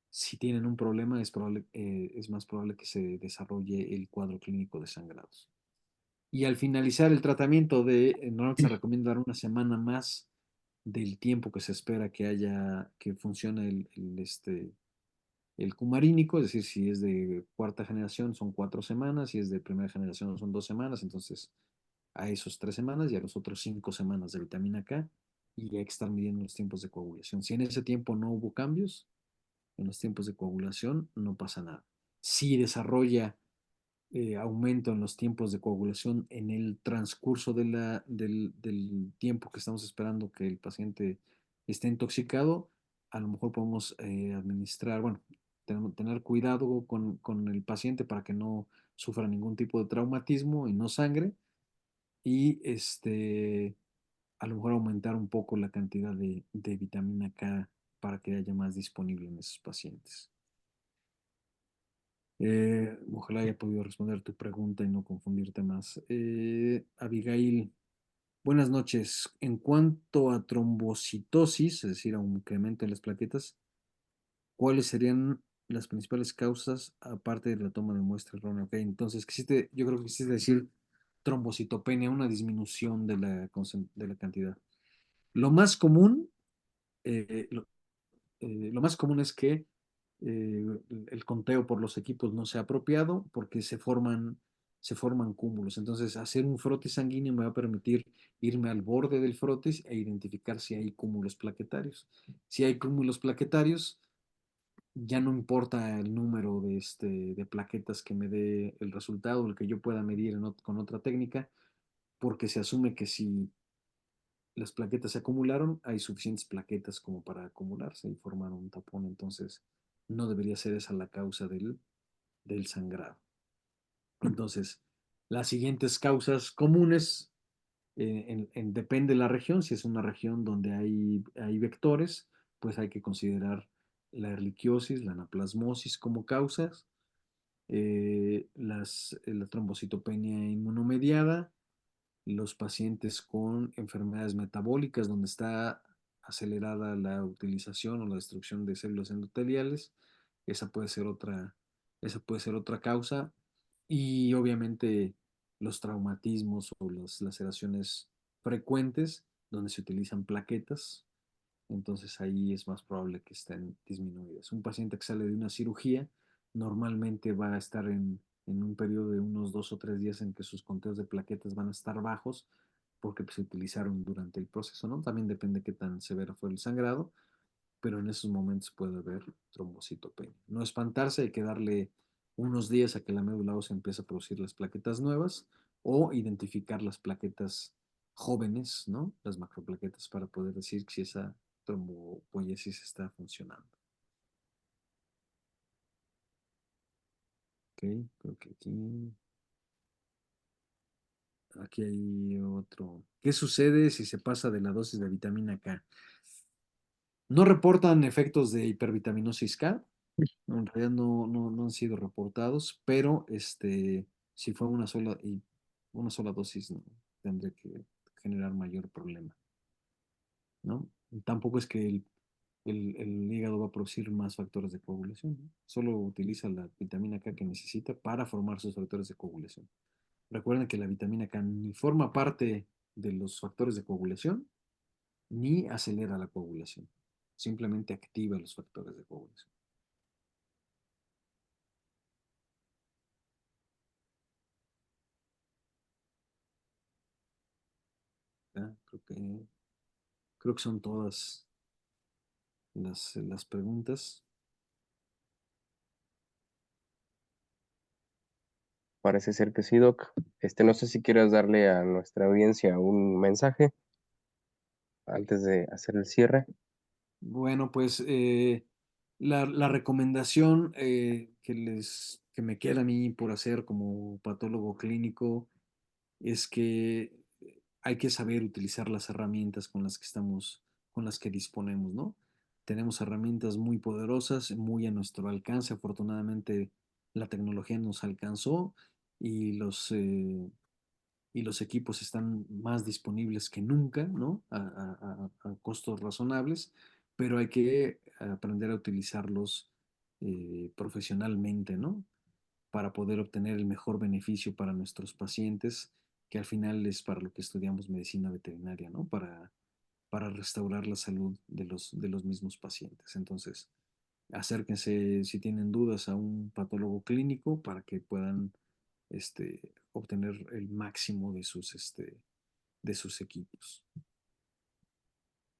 si tienen un problema es más probable que se desarrolle el cuadro clínico de sangrados. Y al finalizar el tratamiento normalmente se recomienda dar una semana más del tiempo que se espera que funcione el cumarínico, es decir, si es de cuarta generación son 4 semanas, si es de primera generación son 2 semanas, entonces a esos 3 semanas y a los otros 5 semanas de vitamina K y hay que estar midiendo los tiempos de coagulación. Si en ese tiempo no hubo cambios en los tiempos de coagulación, no pasa nada. Si desarrolla aumento en los tiempos de coagulación en el transcurso del tiempo que estamos esperando que el paciente esté intoxicado, a lo mejor podemos administrar, bueno, tener cuidado con el paciente para que no sufra ningún tipo de traumatismo y no sangre, y a lo mejor aumentar un poco la cantidad de vitamina K para que haya más disponible en esos pacientes. Ojalá haya podido responder tu pregunta y no confundirte más. Abigail, buenas noches. En cuanto a trombocitosis, es decir, a un incremento de las plaquetas, ¿cuáles serían las principales causas aparte de la toma de muestra errónea? Ok, entonces yo creo que quisiste decir trombocitopenia, una disminución de la cantidad. Lo más común, eh, lo, lo más común es que el conteo por los equipos no sea apropiado porque se forman cúmulos. Entonces, hacer un frote sanguíneo me va a permitir irme al borde del frotis e identificar si hay cúmulos plaquetarios. Si hay cúmulos plaquetarios, ya no importa el número de plaquetas que me dé el resultado, el que yo pueda medir con otra técnica, porque se asume que si las plaquetas se acumularon, hay suficientes plaquetas como para acumularse y formar un tapón. Entonces, no debería ser esa la causa del sangrado. Entonces, las siguientes causas comunes, depende de la región. Si es una región donde hay vectores, pues hay que considerar la erliquiosis, la anaplasmosis como causas, la trombocitopenia inmunomediada, los pacientes con enfermedades metabólicas donde está acelerada la utilización o la destrucción de células endoteliales, esa puede ser esa puede ser otra causa. Y obviamente los traumatismos o las laceraciones frecuentes donde se utilizan plaquetas, entonces ahí es más probable que estén disminuidas. Un paciente que sale de una cirugía normalmente va a estar en un periodo de unos 2 o 3 días en que sus conteos de plaquetas van a estar bajos porque pues, se utilizaron durante el proceso, ¿no? También depende qué tan severo fue el sangrado, pero en esos momentos puede haber trombocitopenia. No espantarse, hay que darle unos días a que la médula ósea empiece a producir las plaquetas nuevas o identificar las plaquetas jóvenes, ¿no? Las macroplaquetas para poder decir si esa trombopoiesis está funcionando. Ok, creo que aquí hay otro. ¿Qué sucede si se pasa de la dosis de vitamina K? No reportan efectos de hipervitaminosis K. En realidad no han sido reportados, pero si fue una sola dosis, no tendría que generar mayor problema, ¿no? Tampoco es que el hígado va a producir más factores de coagulación, ¿no? Solo utiliza la vitamina K que necesita para formar sus factores de coagulación. Recuerden que la vitamina K ni forma parte de los factores de coagulación, ni acelera la coagulación. Simplemente activa los factores de coagulación. ¿Ya? Creo que son todas las preguntas.
Parece ser que sí, Doc. No sé si quieras darle a nuestra audiencia un mensaje antes de hacer el cierre.
Bueno, pues la recomendación que me queda a mí por hacer como patólogo clínico es que hay que saber utilizar las herramientas con las que disponemos, ¿no? Tenemos herramientas muy poderosas, muy a nuestro alcance. Afortunadamente, la tecnología nos alcanzó y los equipos están más disponibles que nunca, ¿no? A costos razonables, pero hay que aprender a utilizarlos profesionalmente, ¿no? Para poder obtener el mejor beneficio para nuestros pacientes, que al final es para lo que estudiamos medicina veterinaria, ¿no? Para restaurar la salud de los mismos pacientes. Entonces, acérquense si tienen dudas a un patólogo clínico para que puedan obtener el máximo de sus equipos.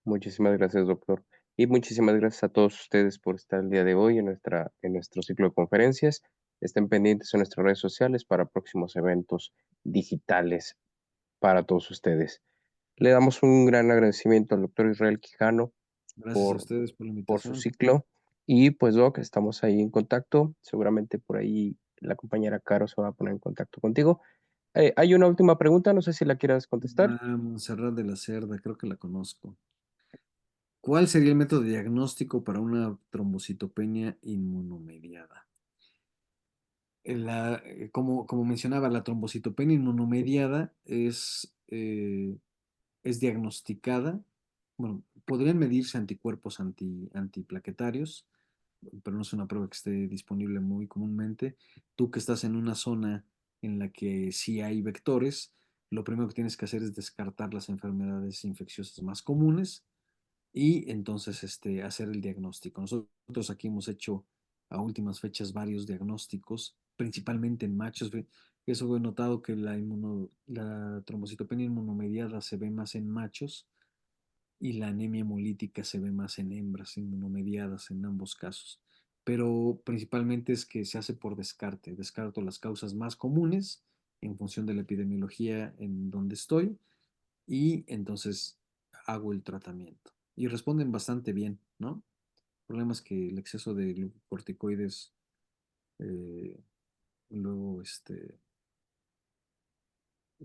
Muchísimas gracias, doctor. Y muchísimas gracias a todos ustedes por estar el día de hoy en nuestro ciclo de conferencias. Estén pendientes en nuestras redes sociales para próximos eventos digitales para todos ustedes. Le damos un gran agradecimiento al doctor Israel Quijano
Gracias a
por,
ustedes por la
por su
invitación.
ciclo Y pues, Doc, estamos ahí en contacto. Seguramente por ahí la compañera Caro se va a poner en contacto contigo. Hay una última pregunta, no sé si la quieras contestar.
Montserrat de la Cerda, creo que la conozco. ¿Cuál sería el método diagnóstico para una trombocitopenia inmunomediada? Como mencionaba, la trombocitopenia inmunomediada es diagnosticada. Bueno, podrían medirse anticuerpos antiplaquetarios, pero no es una prueba que esté disponible muy comúnmente. Tú que estás en una zona en la que sí hay vectores, lo primero que tienes que hacer es descartar las enfermedades infecciosas más comunes y entonces hacer el diagnóstico. Nosotros aquí hemos hecho a últimas fechas varios diagnósticos, principalmente en machos. Eso he notado que la trombocitopenia inmunomediada se ve más en machos y la anemia hemolítica se ve más en hembras inmunomediadas en ambos casos. Pero principalmente es que se hace por descarte. Descarto las causas más comunes en función de la epidemiología en donde estoy y entonces hago el tratamiento. Y responden bastante bien, ¿no? El problema es que el exceso de glucocorticoides eh, luego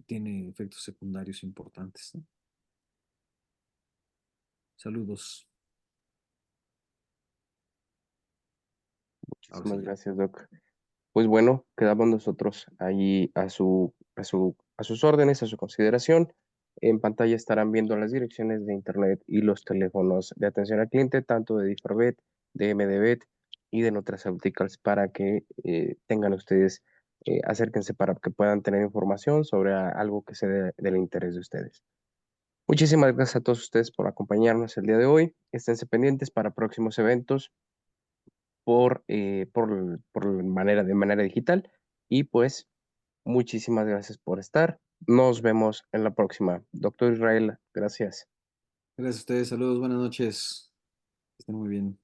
tiene efectos secundarios importantes, ¿no? Saludos. Ahora sí
Muchísimas
ya.
gracias, Doc. Pues bueno, quedamos nosotros ahí a sus órdenes, a su consideración. En pantalla estarán viendo las direcciones de internet y los teléfonos de atención al cliente, tanto de Diforbet, de MDBet y de Nutraceuticals, para que tengan ustedes, acérquense para que puedan tener información sobre algo que sea del interés de ustedes. Muchísimas gracias a todos ustedes por acompañarnos el día de hoy. Esténse pendientes para próximos eventos de manera digital. Y pues, muchísimas gracias por estar. Nos vemos en la próxima. Doctor Israel, gracias.
Gracias a ustedes. Saludos. Buenas noches. Que estén muy bien.